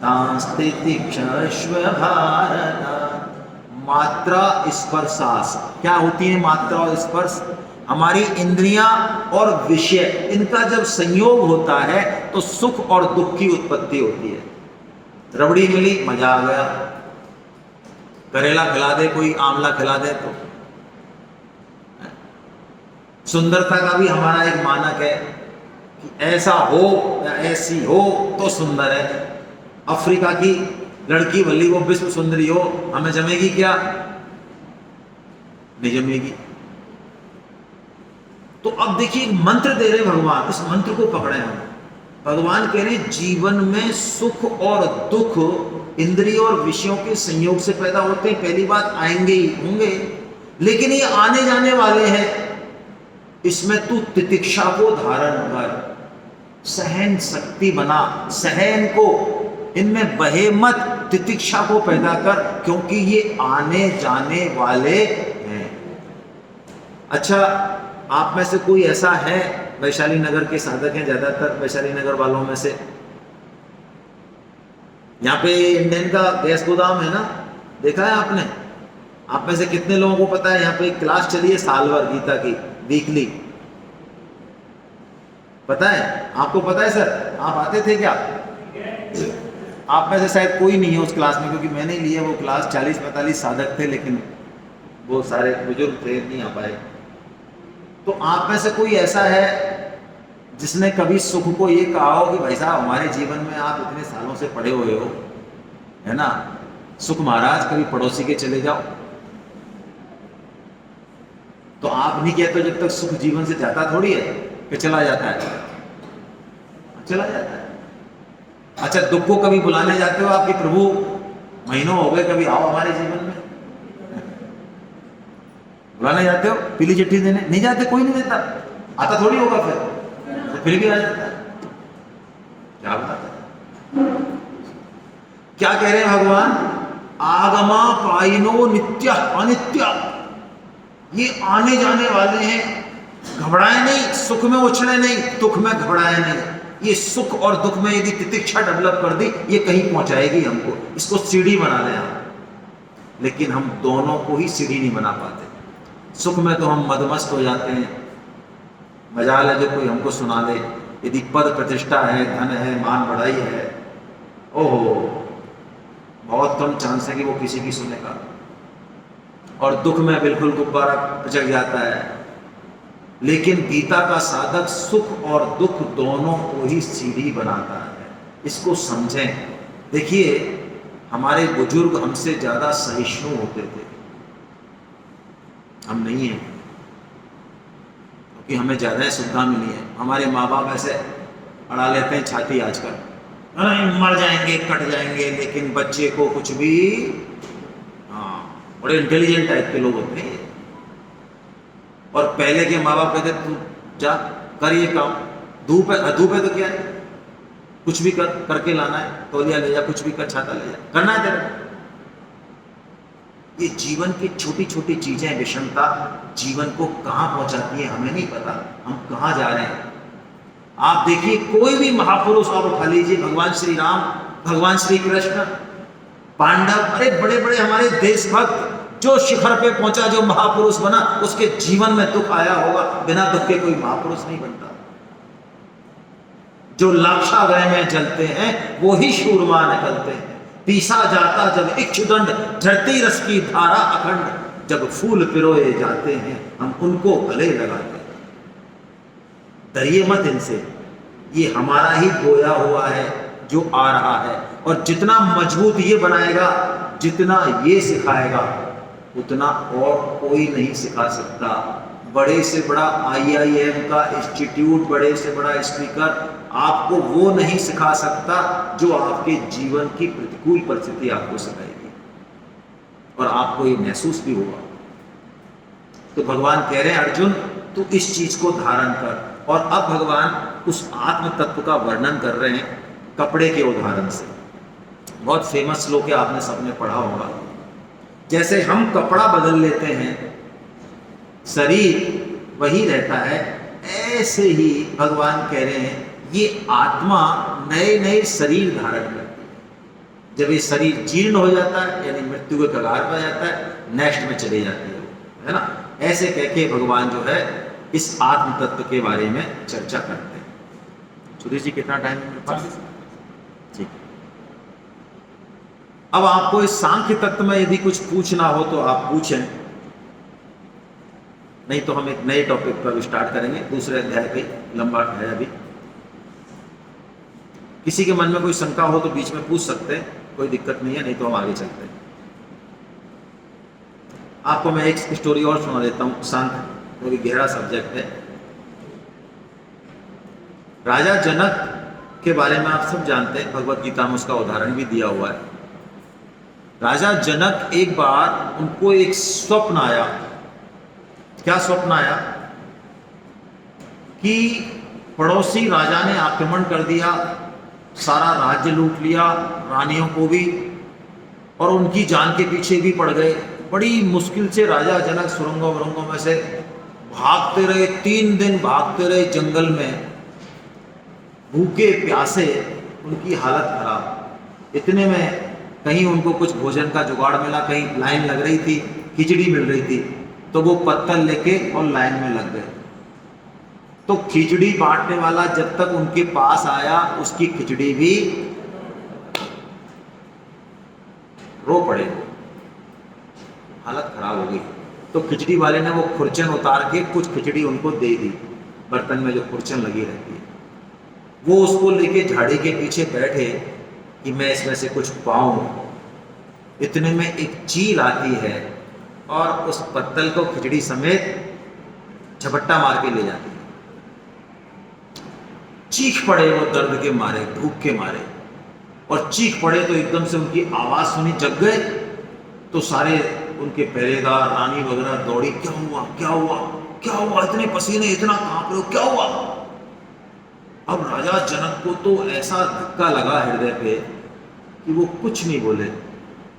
तांस्तितिक्षस्व भारत। मात्रा स्पर्शास क्या होती है? मात्रा और स्पर्श हमारी इंद्रियां और विषय, इनका जब संयोग होता है तो सुख और दुख की उत्पत्ति होती है। रबड़ी मिली, मजा आ गया, करेला खिला दे कोई, आंवला खिला दे तो। सुंदरता का भी हमारा एक मानक है कि ऐसा हो या ऐसी हो तो सुंदर है। अफ्रीका की लड़की भली वो विश्व सुंदरी हो, हमें जमेगी क्या? नहीं जमेगी। तो अब देखिए मंत्र दे रहे भगवान, इस मंत्र को पकड़े हम। भगवान कह रहे जीवन में सुख और दुख इंद्रिय और विषयों के संयोग से पैदा होते हैं। पहली बात आएंगे ही होंगे, लेकिन ये आने जाने वाले हैं। इसमें तू तितिक्षा को धारण कर, सहन शक्ति बना, सहन को इनमें बहे मत, तितिक्षा को पैदा कर, क्योंकि ये आने जाने वाले हैं। अच्छा, आप में से कोई ऐसा है, वैशाली नगर के साधक हैं ज्यादातर, वैशाली नगर वालों में से, यहाँ पे इंडियन का गैस गोदाम है ना, देखा है आपने? आप में से कितने लोगों को पता है यहाँ पे एक क्लास चली है साल भर गीता की, वीकली? पता है? आपको पता है सर? आप आते थे क्या? आप में से शायद कोई नहीं है उस क्लास में, क्योंकि मैंने लिया वो क्लास। 40-45 साधक थे, लेकिन वो सारे बुजुर्ग थे, नहीं आ पाए। तो आप में से कोई ऐसा है जिसने कभी सुख को ये कहा हो कि भाई साहब हमारे जीवन में आप इतने सालों से पड़े हुए हो, है ना, सुख महाराज कभी पड़ोसी के चले जाओ? तो आप नहीं कहते जब तक सुख जीवन से जाता थोड़ी है कि चला जाता है, चला जाता है। अच्छा, दुख को कभी बुलाने जाते हो आपके प्रभु, महीनों हो गए, कभी आओ हमारे जीवन में? बुलाने जाते हो, पीली चिट्ठी देने? नहीं जाते, कोई नहीं देता, आता थोड़ी होगा फिर भी आ जाता है। क्या बताता है? क्या कह रहे हैं भगवान? आगमा पाइनो नित्य अनित्य, ये आने जाने वाले हैं। घबराए नहीं, सुख में उछले नहीं, दुख में घबराए नहीं। ये सुख और दुख में यदि तितिक्षा डेवलप कर दी, ये कहीं पहुंचाएगी हमको। इसको सीढ़ी बना लें आप। लेकिन हम दोनों को ही सीढ़ी नहीं बना पाते। सुख में तो हम मदमस्त हो जाते हैं, मजाल है जो कोई हमको सुना दे। यदि पद प्रतिष्ठा है, धन है, मान बढ़ाई है, ओहो, बहुत कम चांस है कि वो किसी की सुनेगा। और दुख में बिल्कुल गुब्बारा पिचक जाता है। लेकिन गीता का साधक सुख और दुख दोनों को ही सीढ़ी बनाता है। इसको समझें। देखिए, हमारे बुजुर्ग हमसे ज्यादा सहिष्णु होते थे, हम नहीं हैं, क्योंकि हमें ज्यादा सुविधा मिली है। हमारे माँ बाप ऐसे अड़ा लेते हैं छाती आजकल, नहीं मर जाएंगे, कट जाएंगे, लेकिन बच्चे को कुछ भी, हाँ, बड़े इंटेलिजेंट टाइप के लोग होते हैं। और पहले के माँ बाप कहते तू जा कर ये काम, धूप है, धूप है तो क्या है, कुछ भी करके लाना है, तौलिया ले जा, कुछ भी कर, छाता ले जा, करना है तेरे को। ये जीवन की छोटी छोटी चीजें, विषमता जीवन को कहां पहुंचाती है हमें नहीं पता, हम कहां जा रहे हैं। आप देखिए कोई भी महापुरुष आप उठा लीजिए, भगवान श्री राम, भगवान श्री कृष्ण, पांडव, अरे बड़े बड़े हमारे देशभक्त, जो शिखर पे पहुंचा, जो महापुरुष बना, उसके जीवन में दुख आया होगा। बिना दुख के कोई महापुरुष नहीं बनता। जो लाक्षागृह में जलते हैं वो ही शूरमा निकलते हैं। पीसा जाता जब इक्षुदंड, झरती रस की धारा अखंड, जब फूल पिरोए जाते हैं हम उनको गले लगाते हैं। डरिए मत इनसे, ये हमारा ही बोया हुआ है जो आ रहा है, और जितना मजबूत ये बनाएगा, जितना ये सिखाएगा, उतना और कोई नहीं सिखा सकता। बड़े से बड़ा IIM का इंस्टीट्यूट, बड़े से बड़ा स्पीकर आपको वो नहीं सिखा सकता जो आपके जीवन की प्रतिकूल परिस्थिति आपको सिखाएगी, और आपको ये महसूस भी होगा। तो भगवान कह रहे हैं अर्जुन तू इस चीज को धारण कर। और अब भगवान उस आत्म तत्व का वर्णन कर रहे हैं कपड़े के उदाहरण से। बहुत फेमस श्लोक है, आपने सबने पढ़ा होगा। जैसे हम कपड़ा बदल लेते हैं, शरीर वही रहता है, ऐसे ही भगवान कह रहे हैं ये आत्मा नए नए शरीर धारण करती है। जब ये शरीर जीर्ण हो जाता है, यानी मृत्यु के कगार पर जाता है, नेक्स्ट में चली जाती है ना। ऐसे कह के भगवान जो है इस आत्म तत्व के बारे में चर्चा करते हैं। सुधीर जी कितना टाइम है मेरे पास? ठीक है। अब आपको इस सांख्य तत्व में यदि कुछ पूछना हो तो आप पूछें, नहीं तो हम एक नए टॉपिक पर स्टार्ट करेंगे, दूसरे अध्याय पे, लंबा है अभी। किसी के मन में कोई शंका हो तो बीच में पूछ सकते हैं, कोई दिक्कत नहीं है, नहीं तो हम आगे चलते हैं। आपको मैं एक स्टोरी और सुना देता हूँ, सांख्य वो भी गहरा सब्जेक्ट है। राजा जनक के बारे में आप सब जानते हैं, भगवत गीता में उसका उदाहरण भी दिया हुआ है। राजा जनक, एक बार उनको एक स्वप्न आया। क्या स्वप्न आया? कि पड़ोसी राजा ने आक्रमण कर दिया, सारा राज्य लूट लिया, रानियों को भी, और उनकी जान के पीछे भी पड़ गए। बड़ी मुश्किल से राजा जनक सुरंगों वरंगों में से भागते रहे, 3 दिन भागते रहे जंगल में, भूखे प्यासे, उनकी हालत खराब। इतने में कहीं उनको कुछ भोजन का जुगाड़ मिला, कहीं लाइन लग रही थी, खिचड़ी मिल रही थी, तो वो पत्तल लेके और लाइन में लग गए। तो खिचड़ी बांटने वाला जब तक उनके पास आया, उसकी खिचड़ी भी रो पड़े, हालत खराब हो गई। तो खिचड़ी वाले ने वो खुरचन उतार के कुछ खिचड़ी उनको दे दी, बर्तन में जो खुरचन लगी रहती है। वो उसको लेके झाड़ी के पीछे बैठे कि मैं इसमें से कुछ पाऊं। इतने में एक चील आती है और उस पत्तल को खिचड़ी समेत झपट्टा मार के ले जाती है। चीख पड़े वो दर्द के मारे, भूख के मारे, और चीख पड़े तो एकदम से उनकी आवाज सुनी, जग गए। तो सारे उनके पहरेदार, रानी वगैरह दौड़ी, क्या हुआ क्या हुआ क्या हुआ, इतने पसीने, इतना कांप रहे हो, क्या हुआ? अब राजा जनक को तो ऐसा धक्का लगा हृदय पे कि वो कुछ नहीं बोले।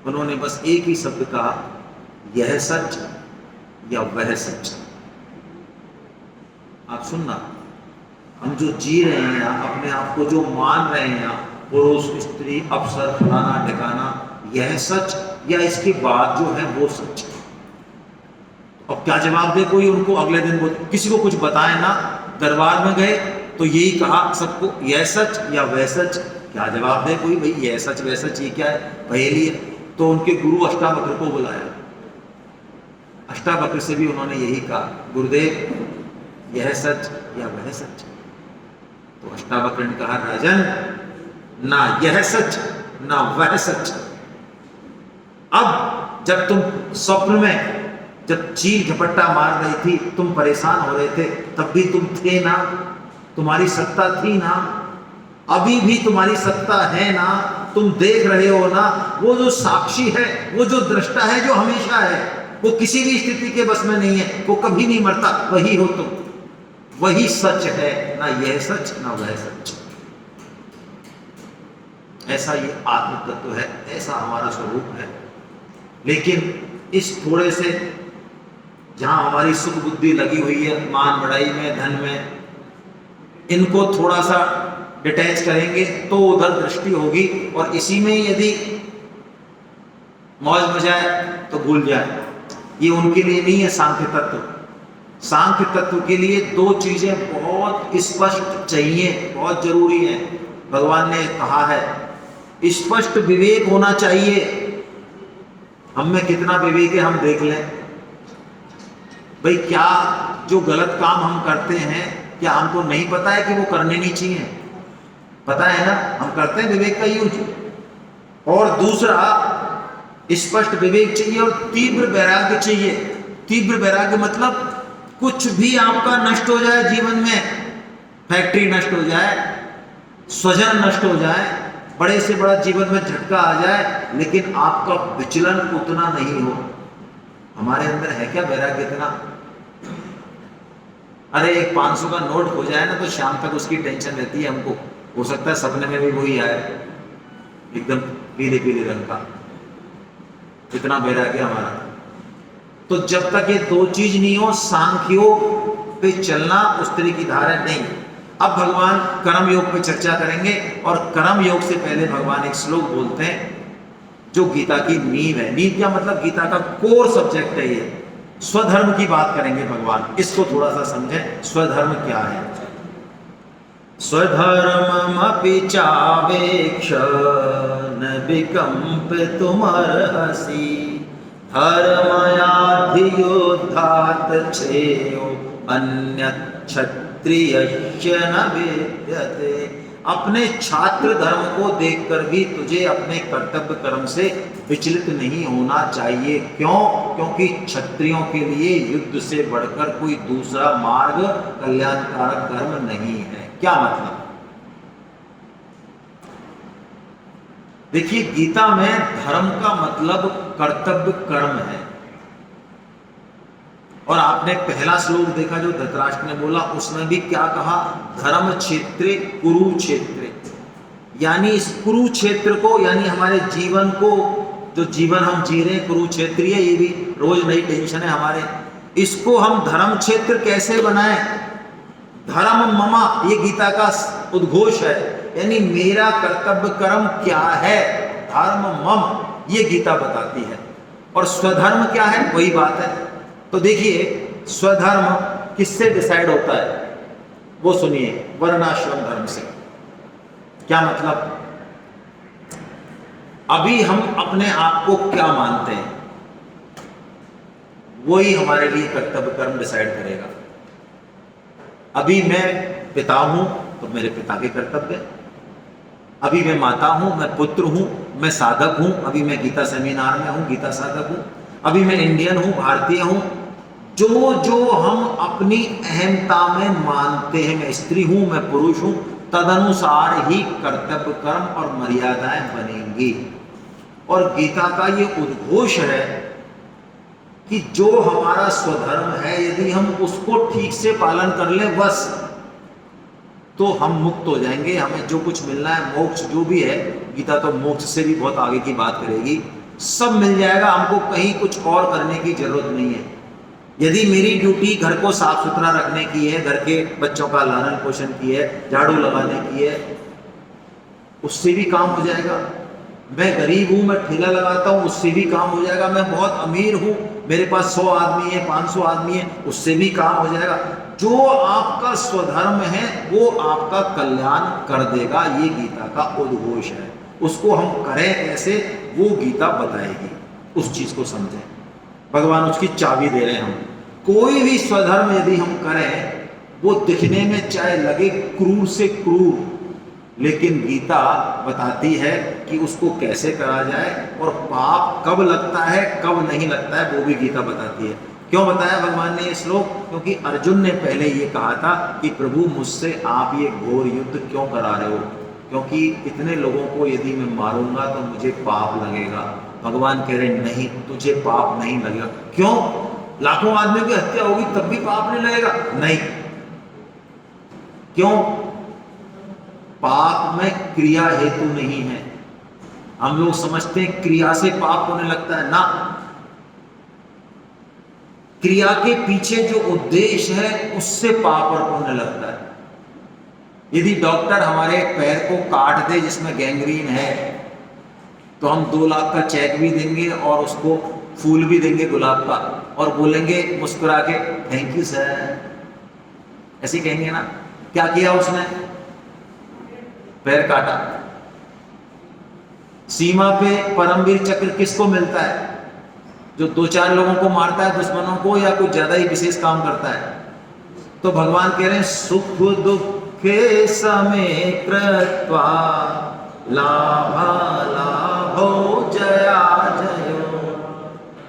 उन्होंने बस एक ही शब्द कहा, यह सच या वह सच। आप सुनना, हम जो जी रहे हैं यहाँ, अपने आप को जो मान रहे हैं यहाँ, पुरुष स्त्री अफसर फलाना ठिकाना, यह सच या इसके बाद जो है वो सच? अब क्या जवाब दे कोई उनको? अगले दिन वो किसी को कुछ बताए ना, दरबार में गए तो यही कहा सबको, यह सच या वह सच। क्या जवाब दे कोई? भाई यह सच वह सच ये क्या है, पहेली है। तो उनके गुरु अष्टावक्र को बुलाया। अष्टावक्र से भी उन्होंने यही कहा, गुरुदेव यह सच या वह सच? तो अष्टावक्र ने कहा, राजन ना यह सच ना वह सच। अब जब तुम स्वप्न में जब चील झपट्टा मार रही थी, तुम परेशान हो रहे थे, तब भी तुम थे ना, तुम्हारी सत्ता थी ना, अभी भी तुम्हारी सत्ता है ना, तुम देख रहे हो ना। वो जो साक्षी है, वो जो दृष्टा है, जो हमेशा है, वो किसी भी स्थिति के बस में नहीं है, वो कभी नहीं मरता, वही हो तुम, वही सच है, ना यह सच ना वह सच। ऐसा ये आत्म तत्व है, ऐसा हमारा स्वरूप है। लेकिन इस थोड़े से जहाँ हमारी सुख बुद्धि लगी हुई है मान बढ़ाई में, धन में, इनको थोड़ा सा डिटैच करेंगे तो उधर दृष्टि होगी, और इसी में यदि मौज मचाए तो भूल जाए। ये उनके लिए नहीं है सांख्य तत्व। सांख्य तत्व के लिए दो चीजें बहुत स्पष्ट चाहिए, बहुत जरूरी है। भगवान ने कहा है स्पष्ट विवेक होना चाहिए। हम में कितना विवेक है हम देख लें भाई। क्या जो गलत काम हम करते हैं क्या हमको नहीं पता है कि वो करने नहीं चाहिए? पता है ना, हम करते हैं, विवेक का यूज। और दूसरा स्पष्ट विवेक चाहिए और तीव्र वैराग्य चाहिए। तीव्र वैराग्य मतलब कुछ भी आपका नष्ट हो जाए जीवन में, फैक्ट्री नष्ट हो जाए, स्वजन नष्ट हो जाए, बड़े से बड़ा जीवन में झटका आ जाए, लेकिन आपका विचलन उतना नहीं हो। हमारे अंदर है क्या वैराग्य इतना? अरे एक 500 का नोट हो जाए ना तो शाम तक उसकी टेंशन रहती है हमको। हो सकता है सपने में भी वही आए, एकदम पीले पीले रंग का। इतना वैराग्य हमारा। तो जब तक ये दो चीज नहीं हो, सांख्योग पे चलना उस तरह की धारा नहीं। अब भगवान कर्म योग पे चर्चा करेंगे, और कर्म योग से पहले भगवान एक श्लोक बोलते हैं जो गीता की नींव है। नींव क्या मतलब? गीता का कोर सब्जेक्ट है ये। स्वधर्म की बात करेंगे भगवान, इसको थोड़ा सा समझें। स्वधर्म क्या है? स्वधर्ममपि चावेक्ष न विकम्पितुमर्हसि धर्मयाधियोद्धात श्रेयो अन्यत् क्षत्रियस्य न विद्यते। अपने छात्र धर्म को देखकर भी तुझे अपने कर्तव्य कर्म से विचलित नहीं होना चाहिए। क्यों? क्योंकि क्षत्रियों के लिए युद्ध से बढ़कर कोई दूसरा मार्ग कल्याणकारक धर्म नहीं है। क्या मतलब? देखिए, गीता में धर्म का मतलब कर्तव्य कर्म है। और आपने पहला श्लोक देखा जो धृतराष्ट्र ने बोला, उसमें भी क्या कहा? धर्म क्षेत्रे कुरुक्षेत्रे। यानी इस कुरुक्षेत्र को, यानी हमारे जीवन को, जो जीवन हम जी रहे हैं कुरुक्षेत्रीय, ये भी रोज नई टेंशन है हमारे। इसको हम धर्म क्षेत्र कैसे बनाएं? धर्म ममा, ये गीता का उद्घोष है, यानी मेरा कर्तव्य कर्म क्या है। धर्म मम, ये गीता बताती है। और स्वधर्म क्या है? वही बात है। तो देखिए, स्वधर्म किससे डिसाइड होता है? वो सुनिए, वर्णाश्रम धर्म से। क्या मतलब? अभी हम अपने आप को क्या मानते हैं, वही हमारे लिए कर्तव्य कर्म डिसाइड करेगा। अभी मैं पिता हूं तो मेरे पिता के कर्तव्य। अभी मैं माता हूं, मैं पुत्र हूं, मैं साधक हूं। अभी मैं गीता सेमिनार में हूं, गीता साधक हूं। अभी मैं इंडियन हूं, भारतीय हूं। जो जो हम अपनी अहमता में मानते हैं, मैं स्त्री हूं, मैं पुरुष हूं, तदनुसार ही कर्तव्य कर्म और मर्यादाएं बनेंगी। और गीता का ये उद्घोष है कि जो हमारा स्वधर्म है, यदि हम उसको ठीक से पालन कर लें बस, तो हम मुक्त हो जाएंगे। हमें जो कुछ मिलना है, मोक्ष जो भी है, गीता तो मोक्ष से भी बहुत आगे की बात करेगी, सब मिल जाएगा। हमको कहीं कुछ और करने की जरूरत नहीं है। यदि मेरी ड्यूटी घर को साफ सुथरा रखने की है, घर के बच्चों का लालन पोषण की है, झाड़ू लगाने की है, उससे भी काम हो जाएगा। मैं गरीब हूं, मैं ठेला लगाता हूं, उससे भी काम हो जाएगा। मैं बहुत अमीर हूं, मेरे पास 100 आदमी है, 500 आदमी है, उससे भी काम हो जाएगा। जो आपका स्वधर्म है वो आपका कल्याण कर देगा। ये गीता का उद्घोष है। उसको हम करें कैसे, वो गीता बताएगी। उस चीज को समझें, भगवान उसकी चाबी दे रहे हैं। हम कोई भी स्वधर्म यदि हम करें, वो दिखने में चाहे लगे क्रूर से क्रूर, लेकिन गीता बताती है कि उसको कैसे करा जाए, और पाप कब लगता है कब नहीं लगता है, वो भी गीता बताती है। क्यों बताया भगवान ने ये श्लोक? क्योंकि अर्जुन ने पहले ये कहा था कि प्रभु मुझसे आप ये घोर युद्ध क्यों करा रहे हो, क्योंकि इतने लोगों को यदि मैं मारूंगा तो मुझे पाप लगेगा। भगवान कह रहे नहीं, तुझे पाप नहीं लगेगा। क्यों? लाखों आदमियों की हत्या होगी तब भी पाप नहीं लगेगा? नहीं। क्यों? पाप में क्रिया हेतु नहीं है, हम लोग समझते हैं क्रिया से पाप होने लगता है ना, क्रिया के पीछे जो उद्देश्य है उससे पाप और होने लगता है। यदि डॉक्टर हमारे पैर को काट दे जिसमें गैंग्रीन है, तो हम 2 लाख का चेक भी देंगे और उसको फूल भी देंगे गुलाब का, और बोलेंगे मुस्कुरा के थैंक यू सर, ऐसे कहेंगे ना। क्या किया उसने? पैर काटा। सीमा पे परमवीर चक्र किसको मिलता है? जो 2-4 लोगों को मारता है, दुश्मनों को, या कुछ ज्यादा ही विशेष काम करता है। तो भगवान कह रहे हैं सुख दुखे समे कृत्वा लाभा लाभो जया जयो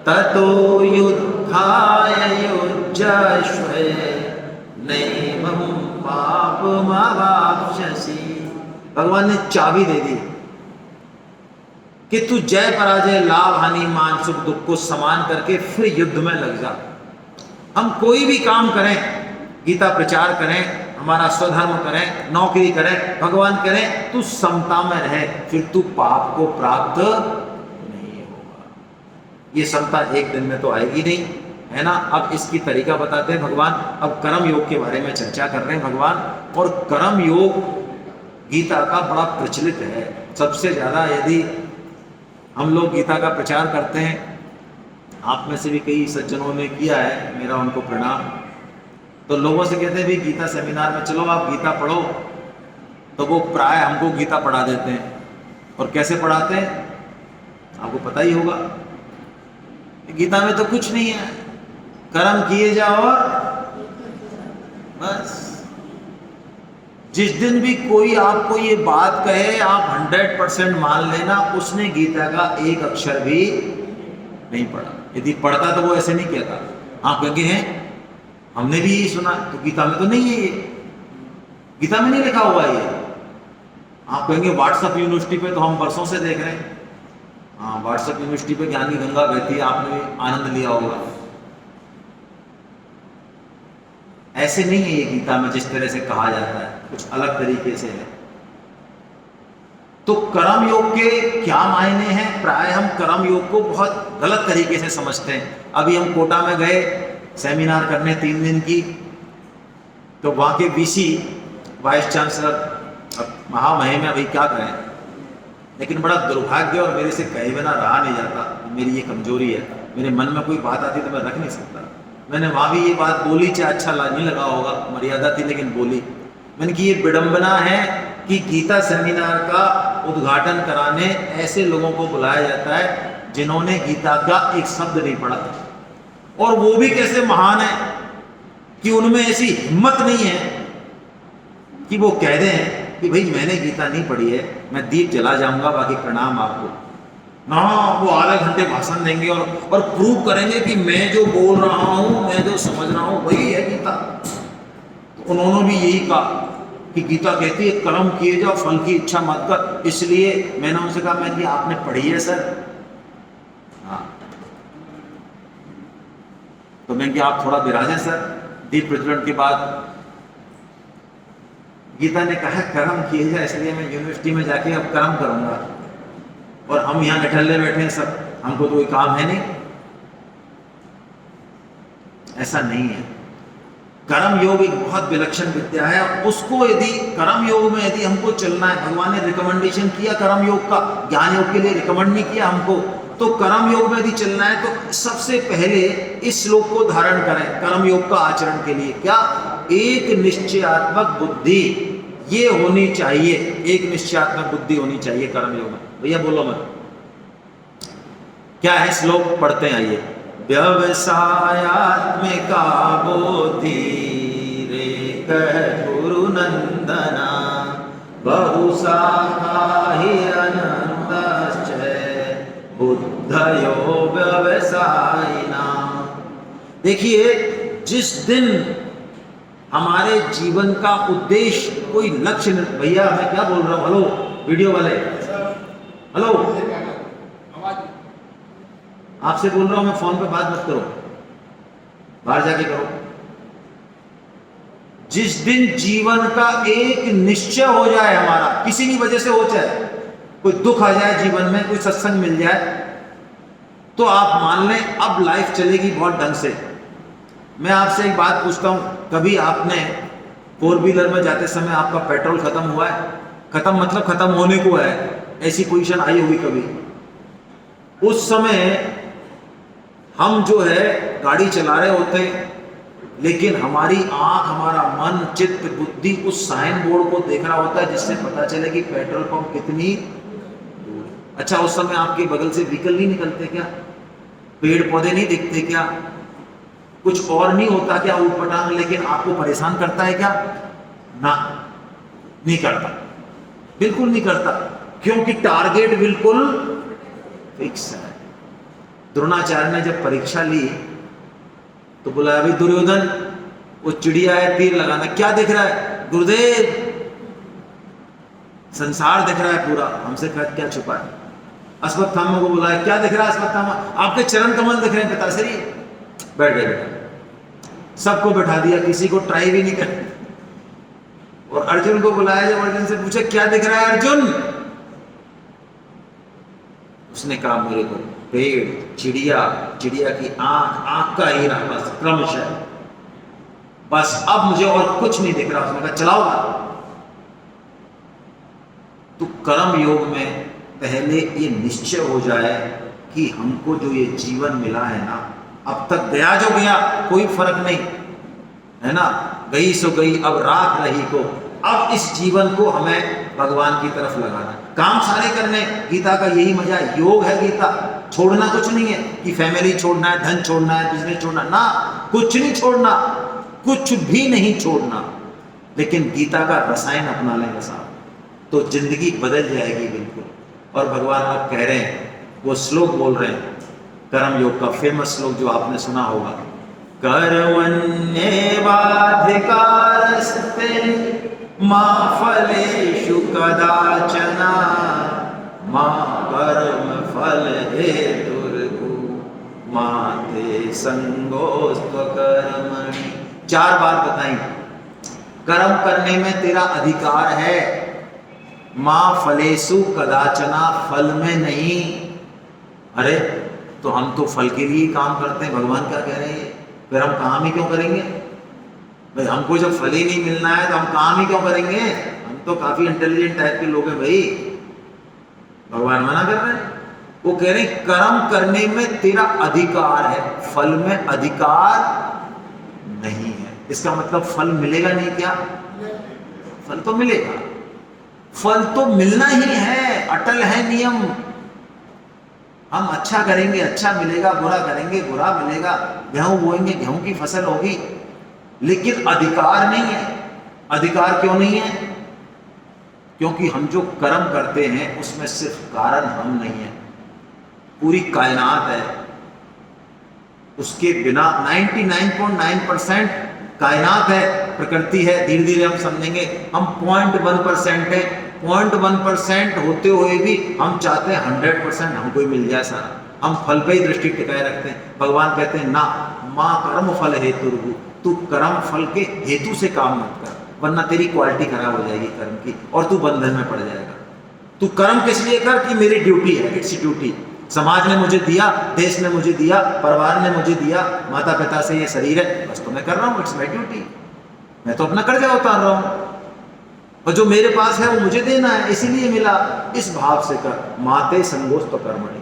ततो युद्धाय युज्यस्व नैवं पापमवाप्स्यसि। भगवान ने चाबी दे दी कि तू जय पराजय, लाभ हानि, मान सुख दुख को समान करके फिर युद्ध में लग जा। हम कोई भी काम करें, गीता प्रचार करें, हमारा स्वधर्म करें, नौकरी करें, भगवान करें तू समता में रहे, फिर तू पाप को प्राप्त नहीं होगा। ये समता एक दिन में तो आएगी नहीं, है ना। अब इसकी तरीका बताते हैं भगवान। अब कर्म योग के बारे में चर्चा कर रहे हैं भगवान। और कर्म योग गीता का बड़ा प्रचलित है। सबसे ज्यादा यदि हम लोग गीता का प्रचार करते हैं, आप में से भी कई सज्जनों ने किया है, मेरा उनको प्रणाम। तो लोगों से कहते हैं भी गीता सेमिनार में चलो, आप गीता पढ़ो, तो वो प्राय हमको गीता पढ़ा देते हैं। और कैसे पढ़ाते हैं आपको पता ही होगा। गीता में तो कुछ नहीं है, कर्म किए जाओ और बस। जिस दिन भी कोई आपको ये बात कहे, आप 100% मान लेना उसने गीता का एक अक्षर भी नहीं पढ़ा। यदि पढ़ता तो वो ऐसे नहीं कहता। आप कहेंगे हैं हमने भी यही सुना, तो गीता में तो नहीं है, ये गीता में नहीं लिखा हुआ ये। आप कहेंगे व्हाट्सएप यूनिवर्सिटी पे तो हम वर्षों से देख रहे हैं। हाँ, व्हाट्सएप यूनिवर्सिटी पे ज्ञान की गंगा बहती है, आपने भी आनंद लिया होगा। ऐसे नहीं है ये गीता में जिस तरह से कहा जाता है, कुछ अलग तरीके से है। तो कर्म योग के क्या मायने हैं? प्राय हम कर्म योग को बहुत गलत तरीके से समझते हैं। अभी हम कोटा में गए सेमिनार करने 3 दिन की, तो वहाँ के वीसी वाइस चांसलर महामहिम में, अभी क्या करें, लेकिन बड़ा दुर्भाग्य और मेरे से कहे बिना रहा नहीं जाता। मेरी ये कमजोरी है, मेरे मन में कोई बात आती तो मैं रख नहीं सकता। मैंने वहाँ भी ये बात बोली, चाहे अच्छा नहीं लगा होगा, मर्यादा थी लेकिन बोली। मैंने कि ये विडंबना है कि गीता सेमिनार का उद्घाटन कराने ऐसे लोगों को बुलाया जाता है जिन्होंने गीता का एक शब्द नहीं पढ़ा, और वो भी कैसे महान है कि उनमें ऐसी हिम्मत नहीं है कि वो कह दें कि भाई मैंने गीता नहीं पढ़ी है, मैं दीप जला जाऊंगा, बाकी प्रणाम आपको ना। वो आधे घंटे भाषण देंगे और प्रूव करेंगे कि मैं जो बोल रहा हूं, मैं जो समझ रहा हूं वही है गीता। तो उन्होंने भी यही कहा कि गीता कहती है कर्म किए जाओ, फल की इच्छा मत कर। इसलिए मैंने उनसे कहा, मैं कि आपने पढ़ी है सर? हाँ। तो मैं कि आप थोड़ा विराजे सर। दीप प्रज्वलन के बाद गीता ने कहा कर्म किए जाए, इसलिए मैं यूनिवर्सिटी में जाके अब कर्म करूंगा, और हम यहाँ निठल्ले बैठे हैं सब, हमको तो कोई काम है नहीं। ऐसा नहीं है। कर्म योग एक बहुत विलक्षण विद्या है। उसको यदि कर्म योग में यदि हमको चलना है, भगवान ने रिकमेंडेशन किया कर्म योग का, ज्ञान योग के लिए रिकमेंड नहीं किया हमको। तो कर्म योग में यदि चलना है तो सबसे पहले इस श्लोक को धारण करें कर्म योग का आचरण के लिए। क्या? एक निश्चयात्मक बुद्धि ये होनी चाहिए, एक निश्चयात्मक बुद्धि होनी चाहिए कर्म योग में। भैया बोलो मत, क्या है श्लोक? पढ़ते हैं, आइए। व्यवसायात्मिका बोधि रे गुरु नंदना बहुशाखा हिरनंदश्च बुद्धयो व्यवसायिना। देखिए, जिस दिन हमारे जीवन का उद्देश्य कोई लक्ष्य, भैया मैं क्या बोल रहा हूं, हेलो वीडियो वाले, हेलो, आपसे बोल रहा हूं मैं, फोन पे बात मत करो, बाहर जाके करो। जिस दिन जीवन का एक निश्चय हो जाए हमारा, किसी भी वजह से हो, चाहे कोई दुख आ जाए जीवन में, कोई सत्संग मिल जाए, तो आप मान लें अब लाइफ चलेगी बहुत ढंग से। मैं आपसे एक बात पूछता हूं, कभी आपने 4 व्हीलर में जाते समय आपका पेट्रोल खत्म हुआ है? खत्म मतलब खत्म होने को है, ऐसी पोजीशन आई हुई कभी? उस समय हम जो है गाड़ी चला रहे होते हैं, लेकिन हमारी आंख, हमारा मन, चित्त, बुद्धि उस साइन बोर्ड को देख रहा होता है जिससे पता चले कि पेट्रोल पंप कितनी दूर है। अच्छा, उस समय आपके बगल से व्हीकल नहीं निकलते क्या? पेड़ पौधे नहीं दिखते क्या? कुछ और नहीं होता क्या ऊटपटांग? लेकिन आपको परेशान करता है क्या? ना, नहीं करता, बिल्कुल नहीं करता, क्योंकि टारगेट बिल्कुल फिक्स है। द्रोणाचार्य ने जब परीक्षा ली तो बोला, अभी दुर्योधन वो चिड़िया है, तीर लगाना, क्या दिख रहा है? गुरुदेव संसार दिख रहा है पूरा, हमसे क्या छुपा है? अश्वत्थामा को बुलाया, क्या दिख रहा है अश्वत्थामा? आपके चरण कमल दिख रहे हैं पिताश्री। बैठ गए बेटा, सबको बैठा दिया, किसी को ट्राई भी नहीं कर। और अर्जुन को बुलाया, जब अर्जुन से पूछा क्या दिख रहा है अर्जुन, उसने कहा मेरे को पेड़, चिड़िया, चिड़िया की आंख, आंख का हीरा, बस क्रमशः, बस अब मुझे और कुछ नहीं दिख रहा। उसने कहा चलाओ। तो कर्म योग में पहले ये निश्चय हो जाए कि हमको जो ये जीवन मिला है ना, अब तक गया जो गया कोई फर्क नहीं है ना, गई सो गई, अब राख रही को। अब इस जीवन को हमें भगवान की तरफ लगाना, काम सारे करने। गीता का यही मजा है, योग है गीता। छोड़ना कुछ नहीं है कि फैमिली छोड़ना है, धन छोड़ना है, बिजनेस छोड़ना, ना, कुछ नहीं छोड़ना, कुछ भी नहीं छोड़ना। लेकिन गीता का रसायन अपना लेंगे साहब तो जिंदगी बदल जाएगी बिल्कुल। और भगवान अब कह रहे हैं, वो श्लोक बोल रहे हैं, कर्म योग का फेमस श्लोक जो आपने सुना होगा, कर्मण्येवाधिकारस्ते मा फलेषु कदाचन मा कर्म फल हेतुर्भु मा ते संगोस्त्व कर्मणि। 4 बार बताई, कर्म करने में तेरा अधिकार है, माँ फलेषु कदाचना, फल में नहीं। अरे तो हम तो फल के लिए काम करते हैं, भगवान क्या कह रहे हैं? फिर हम काम ही क्यों करेंगे भाई? हमको जब फल ही नहीं मिलना है तो हम काम ही क्यों करेंगे? हम तो काफी इंटेलिजेंट टाइप के लोग हैं भाई। भगवान मना कर रहे हैं, वो कह रहे हैं कर्म करने में तेरा अधिकार है, फल में अधिकार नहीं है। इसका मतलब फल मिलेगा नहीं क्या? फल तो मिलेगा, फल तो मिलना ही है, अटल है नियम। हम अच्छा करेंगे अच्छा मिलेगा, बुरा करेंगे बुरा मिलेगा, गेहूं बोएंगे गेहूं की फसल होगी, लेकिन अधिकार नहीं है। अधिकार क्यों नहीं है? क्योंकि हम जो कर्म करते हैं उसमें सिर्फ कारण हम नहीं है, पूरी कायनात है। उसके बिना 99.9% कायनात है, प्रकृति है। धीरे धीरे हम समझेंगे, हम 0.1% है। 0.1% होते हुए भी हम चाहते हैं 100% हमको ही मिल जाए सारा। हम फल पे ही दृष्टि टिकाए रखते हैं। भगवान कहते हैं ना, माँ कर्म फल हेतुर्भु, तू कर्म फल के हेतु से काम मत कर, वरना तेरी क्वालिटी खराब हो जाएगी कर्म की और तू बंधन में पड़ जाएगा। तू कर्म किस लिए कर कि मेरी ड्यूटी है, इट्स ड्यूटी। समाज ने मुझे दिया, देश ने मुझे दिया, परिवार ने मुझे दिया, माता पिता से ये शरीर है, बस तो मैं कर रहा हूँ, इट्स माई ड्यूटी। मैं तो अपना कर्जा उतार रहा हूँ और जो मेरे पास है वो मुझे देना है, इसीलिए मिला। इस भाव से कर, माते संगोस्त कर्मणि।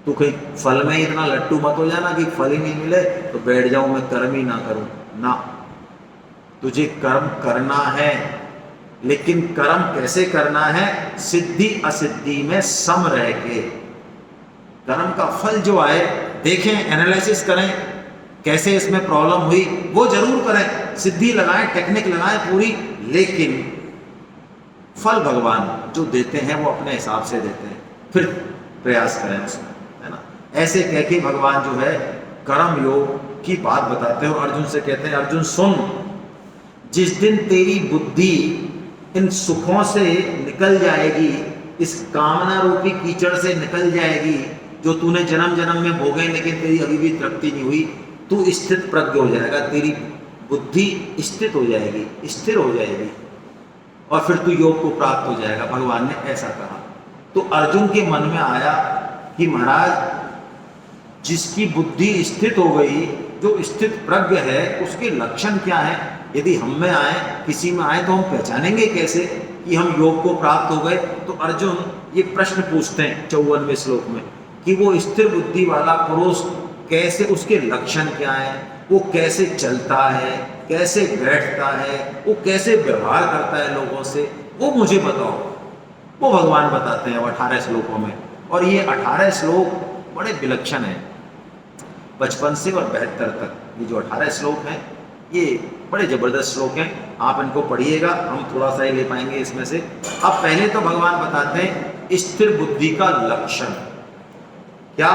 तू कहीं फल में इतना लट्टू मत हो जाना कि फल ही नहीं मिले तो बैठ जाऊं मैं कर्म ही ना करूं ना। तुझे कर्म करना है, लेकिन कर्म कैसे करना है? सिद्धि असिद्धि में सम रह के। कर्म का फल जो आए देखें, एनालिसिस करें, कैसे इसमें प्रॉब्लम हुई वो जरूर करें, सिद्धि लगाएं, टेक्निक लगाएं पूरी, लेकिन फल भगवान जो देते हैं वो अपने हिसाब से देते हैं, फिर प्रयास करें उसमें, है ना। ऐसे कह के भगवान जो है कर्म योग की बात बताते हैं और अर्जुन से कहते हैं, अर्जुन सुन, जिस दिन तेरी बुद्धि इन सुखों से निकल जाएगी, इस कामना रूपी कीचड़ से निकल जाएगी जो तूने जन्म जन्म में भोगे लेकिन तेरी अभी भी तृप्ति नहीं हुई, तू स्थित प्रज्ञ हो जाएगा, तेरी बुद्धि स्थित हो जाएगी, स्थिर हो जाएगी और फिर तू योग को प्राप्त हो जाएगा। भगवान ने ऐसा कहा। तो अर्जुन के मन में आया कि महाराज, जिसकी बुद्धि स्थित हो गई, जो स्थित प्रज्ञ है, उसके लक्षण क्या है? यदि हम में आए, किसी में आए, तो हम पहचानेंगे कैसे कि हम योग को प्राप्त हो गए? तो अर्जुन ये प्रश्न पूछते हैं 54वें श्लोक में कि वो स्थिर बुद्धि वाला पुरुष कैसे, उसके लक्षण क्या है, वो कैसे चलता है, कैसे बैठता है, वो कैसे व्यवहार करता है लोगों से, वो मुझे बताओ। वो भगवान बताते हैं 18 श्लोकों में। और ये 18 श्लोक बड़े विलक्षण हैं, 55 से और 72 तक। ये जो 18 श्लोक हैं, ये बड़े जबरदस्त श्लोक हैं। आप इनको पढ़िएगा, हम थोड़ा सा ही ले पाएंगे इसमें से। अब पहले तो भगवान बताते हैं स्थिर बुद्धि का लक्षण क्या?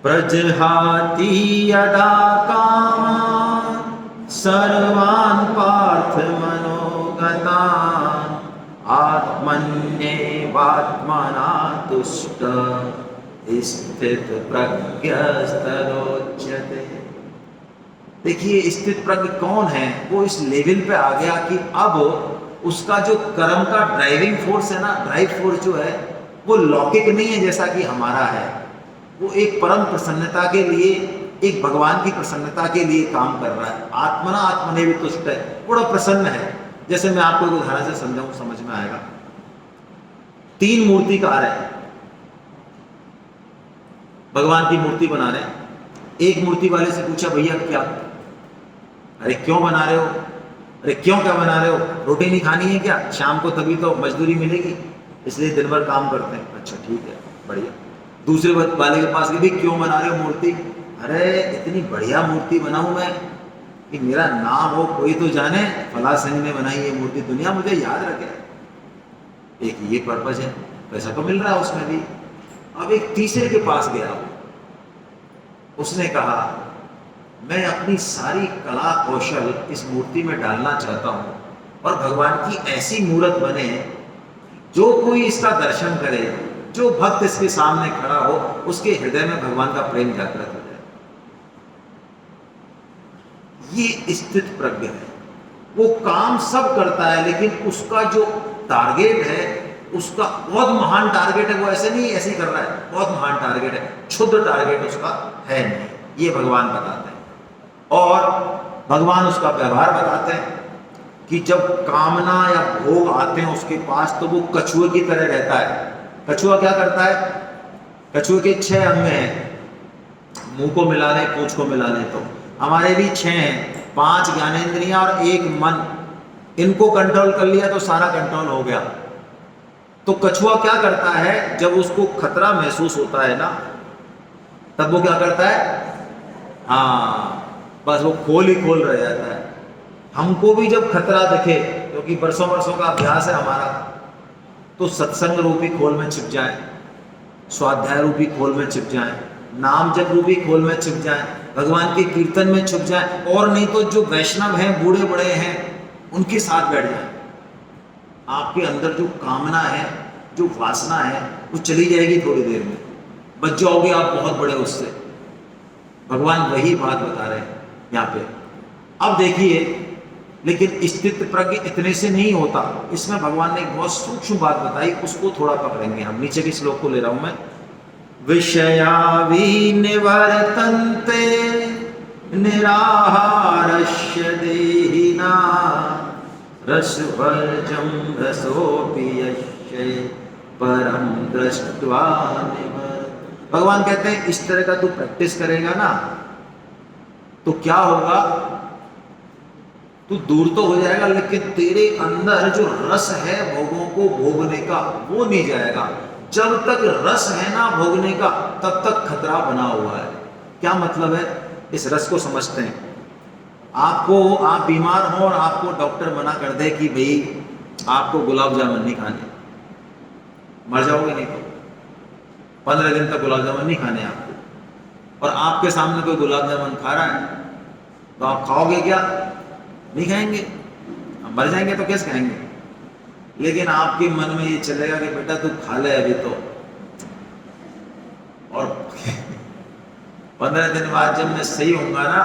प्रजहाति यदा कामान् सर्वान् पार्थ मनोगतान् आत्मन्येवात्मना तुष्ट स्थित प्रज्ञस्तदोच्यते। देखिए, स्थित प्रज्ञ कौन है? वो इस लेवल पे आ गया कि अब उसका जो कर्म का ड्राइविंग फोर्स है ना, ड्राइव फोर्स जो है, वो लौकिक नहीं है जैसा कि हमारा है। वो एक परम प्रसन्नता के लिए, एक भगवान की प्रसन्नता के लिए काम कर रहा है। आत्मना आत्मने भी तुष्ट है, बड़ा प्रसन्न है। जैसे मैं आपको एक उदाहरण से समझाऊं, समझ में आएगा। 3 मूर्तिकार है, भगवान की मूर्ति बना रहे हैं। एक मूर्ति वाले से पूछा, भैया क्या, अरे क्यों बना रहे हो? अरे क्यों क्या बना रहे हो? रोटी नहीं खानी है क्या? शाम को तभी तो मजदूरी मिलेगी, इसलिए दिन भर काम करते हैं। अच्छा ठीक है, बढ़िया। दूसरे वाले के पास भी, क्यों बना रहे हो मूर्ति? अरे इतनी बढ़िया मूर्ति बनाऊं मैं कि मेरा नाम हो, कोई तो जाने फला सिंह ने बनाई ये मूर्ति, दुनिया मुझे याद रखे। एक ये पर्पज है, पैसा तो मिल रहा है उसमें भी। अब एक तीसरे के पास गया, उसने कहा मैं अपनी सारी कला कौशल इस मूर्ति में डालना चाहता हूं और भगवान की ऐसी मूर्त बने, जो कोई इसका दर्शन करे, जो भक्त इसके सामने खड़ा हो, उसके हृदय में भगवान का प्रेम जागृत हो जाए। ये स्थित प्रज्ञ है। वो काम सब करता है, लेकिन उसका जो टारगेट है, उसका बहुत महान टारगेट है। वो ऐसे नहीं ऐसे ही कर रहा है, बहुत महान टारगेट है, क्षुद्र टारगेट उसका है नहीं। ये भगवान बताते हैं। और भगवान उसका व्यवहार बताते हैं कि जब कामना या भोग आते हैं उसके पास, तो वो कछुए की तरह रहता है। कछुआ क्या करता है? कछुए के 6 अंग हैं, मुंह को मिला लें, पूंछ को मिला लें, तो हमारे भी 6 हैं, 5 ज्ञानेंद्रियां और 1 मन। इनको कंट्रोल कर लिया तो सारा कंट्रोल हो गया। तो कछुआ क्या करता है? जब उसको खतरा महसूस होता है ना, तब वो क्या करता है? हाँ, बस वो खोल ही खोल रह जाता है। हमको भी जब खतरा दिखे, क्योंकि बरसों बरसों का अभ्यास है हमारा, तो सत्संग रूपी खोल में छिप जाए, स्वाध्याय रूपी खोल में छिप जाए, नाम जप रूपी खोल में छिप जाए, भगवान के कीर्तन में छिप जाए, और नहीं तो जो वैष्णव हैं, बूढ़े बड़े हैं, उनके साथ बैठ जाए। आपके अंदर जो कामना है, जो वासना है, वो चली जाएगी थोड़ी देर में, बच जाओगे आप बहुत बड़े उससे। भगवान वही बात बता रहे हैं यहाँ पे। अब देखिए, लेकिन स्थित प्रज्ञ इतने से नहीं होता। इसमें भगवान ने एक बहुत सूक्ष्म बात बताई, उसको थोड़ा पकड़ेंगे हम। नीचे की श्लोक को ले रहा हूं मैं। विषया विनिवर्तन्ते निराहारस्य देहिना रसवर्जं रसोऽपि यस्य परं दृष्ट्वा निवर्तते। भगवान कहते हैं इस तरह का तू प्रैक्टिस करेगा ना, तो क्या होगा? तू दूर तो हो जाएगा, लेकिन तेरे अंदर जो रस है भोगों को भोगने का, वो नहीं जाएगा। जब तक रस है ना भोगने का, तब तक खतरा बना हुआ है। क्या मतलब है? इस रस को समझते हैं। आप बीमार हो और आपको डॉक्टर मना कर दे कि भाई आपको गुलाब जामुन नहीं खाने, मर जाओगे नहीं तो। 15 दिन तक गुलाब जामुन नहीं खाने आपको, और आपके सामने कोई गुलाब जामुन खा रहा है, तो आप खाओगे क्या? नहीं खाएंगे, हम मर जाएंगे तो कैसे खाएंगे? लेकिन आपके मन में ये चलेगा कि बेटा तू खा ले अभी तो, और 15 दिन बाद जब मैं सही होऊंगा ना,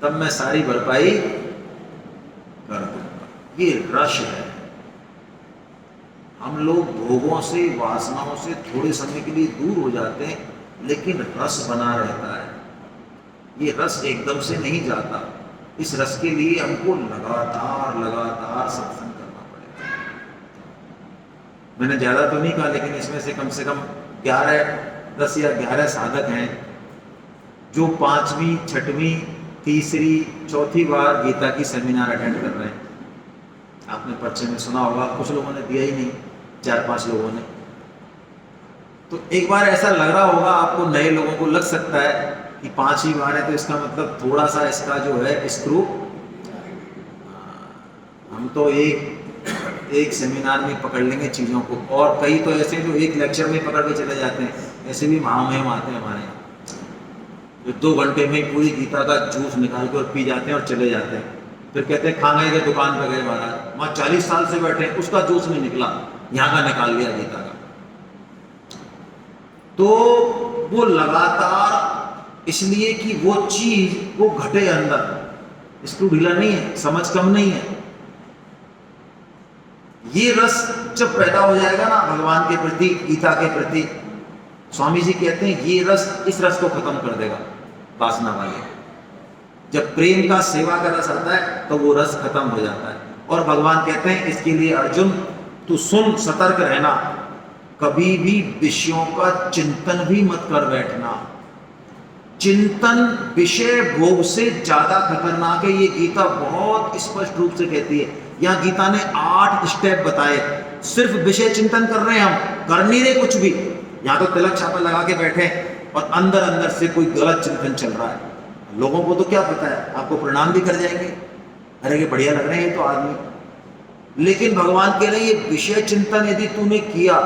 तब मैं सारी भरपाई कर दूंगा। ये रश है। हम लोग भोगों से, वासनाओं से थोड़े समय के लिए दूर हो जाते हैं, लेकिन रस बना रहता है। ये रस एकदम से नहीं जाता। इस रस के लिए हमको लगातार लगातार सत्संग करना पड़ेगा। मैंने ज़्यादा तो नहीं कहा, लेकिन इसमें से कम 10 या 11 साधक हैं जो 5वीं, 6वीं, तीसरी, चौथी बार गीता की सेमिनार अटेंड कर रहे हैं। आपने पर्चे में सुना होगा, कुछ लोगों ने दिया ही नहीं, 4-5 लोगों ने। तो एक बार ऐसा लग रहा होगा आपको, नए लोगों को लग सकता है कि 5वीं बार है तो इसका मतलब थोड़ा सा इसका जो है स्क्रू, हम तो एक सेमिनार में पकड़ लेंगे चीज़ों को, और कई तो ऐसे जो एक लेक्चर में पकड़ के चले जाते हैं। ऐसे भी महामहिम आते हैं हमारे यहाँ, जो 2 घंटे में पूरी गीता का जूस निकाल के और पी जाते हैं और चले जाते हैं। फिर कहते हैं खाने के दुकान पर गए महाराज, वहाँ 40 साल से बैठे, उसका जूस नहीं निकला, यहाँ का निकाल लिया गीता का। तो वो लगातार, इसलिए कि वो चीज वो घटे अंदर, स्क्रू ढीला नहीं है, समझ कम नहीं है। ये रस जब पैदा हो जाएगा ना भगवान के प्रति, गीता के प्रति, स्वामी जी कहते हैं ये रस, इस रस को खत्म कर देगा वासना वाले। जब प्रेम का, सेवा का रस आता है तो वो रस खत्म हो जाता है। और भगवान कहते हैं इसके लिए अर्जुन तू सुन, सतर्क रहना, कभी भी विषयों का चिंतन भी मत कर बैठना। चिंतन विषय भोग से ज्यादा खतरनाक है, ये गीता बहुत स्पष्ट रूप से कहती है। यहाँ गीता ने 8 स्टेप बताए। सिर्फ विषय चिंतन कर रहे हैं हम, कर नहीं रहे कुछ भी। यहाँ तो तिलक छापा लगा के बैठे और अंदर अंदर से कोई गलत चिंतन चल रहा है। लोगों को तो क्या पता है, आपको प्रणाम भी कर जाएंगे, अरे ये बढ़िया लग रहे हैं तो आदमी। लेकिन भगवान कह रहे हैं ये विषय चिंतन यदि तूने किया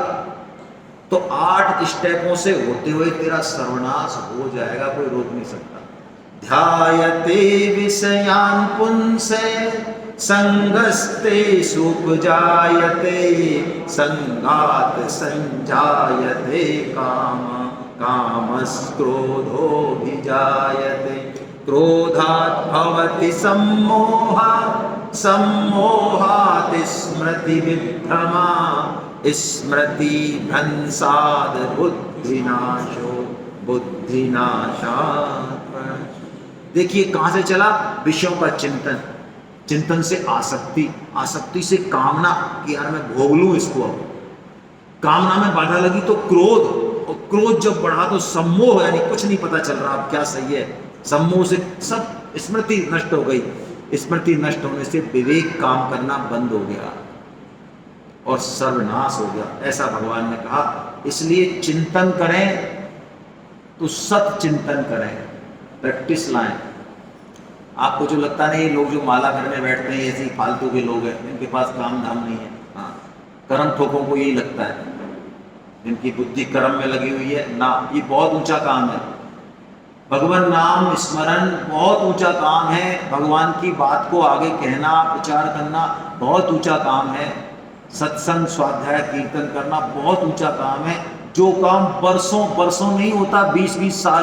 तो 8 स्टेपों से होते हुए तेरा सर्वनाश हो जाएगा, कोई रोक नहीं सकता। ध्यायते विषयान् पुंसः संगस्ते सुपजायते संगात संजायते काम कामस्क्रोधो भिजायते क्रोधात् भवति सम्मोहा सम्मोहात् स्मृति विभ्रमा स्मृति भ्रंसाद बुद्धिनाशो बुद्धिनाशात्। देखिए कहां से चला, विषयों का चिंतन, चिंतन से आसक्ति, आसक्ति से कामना कि यार मैं भोग लूं इसको। अब कामना में बाधा लगी तो क्रोध, और क्रोध जब बढ़ा तो सम्मोह, यानी कुछ नहीं पता चल रहा अब क्या सही है। सम्मोह से सब स्मृति नष्ट हो गई, स्मृति नष्ट होने से विवेक काम करना बंद हो गया और सर्वनाश हो गया, ऐसा भगवान ने कहा। इसलिए चिंतन करें तो सत चिंतन करें, प्रैक्टिस लाएं। आपको जो लगता नहीं, ये लोग जो माला करने बैठते हैं ऐसे ही फालतू के लोग हैं, इनके पास काम धाम नहीं है। हाँ, कर्म ठोकों को यही लगता है, जिनकी बुद्धि कर्म में लगी हुई है ना, ये बहुत ऊंचा काम है। भगवान नाम स्मरण बहुत ऊंचा काम है, भगवान की बात को आगे कहना, प्रचार करना बहुत ऊंचा काम है। सत्संग, स्वाध्याय, कीर्तन करना बहुत ऊंचा काम है, जो काम बरसों बरसों नहीं होता, 20-20 साल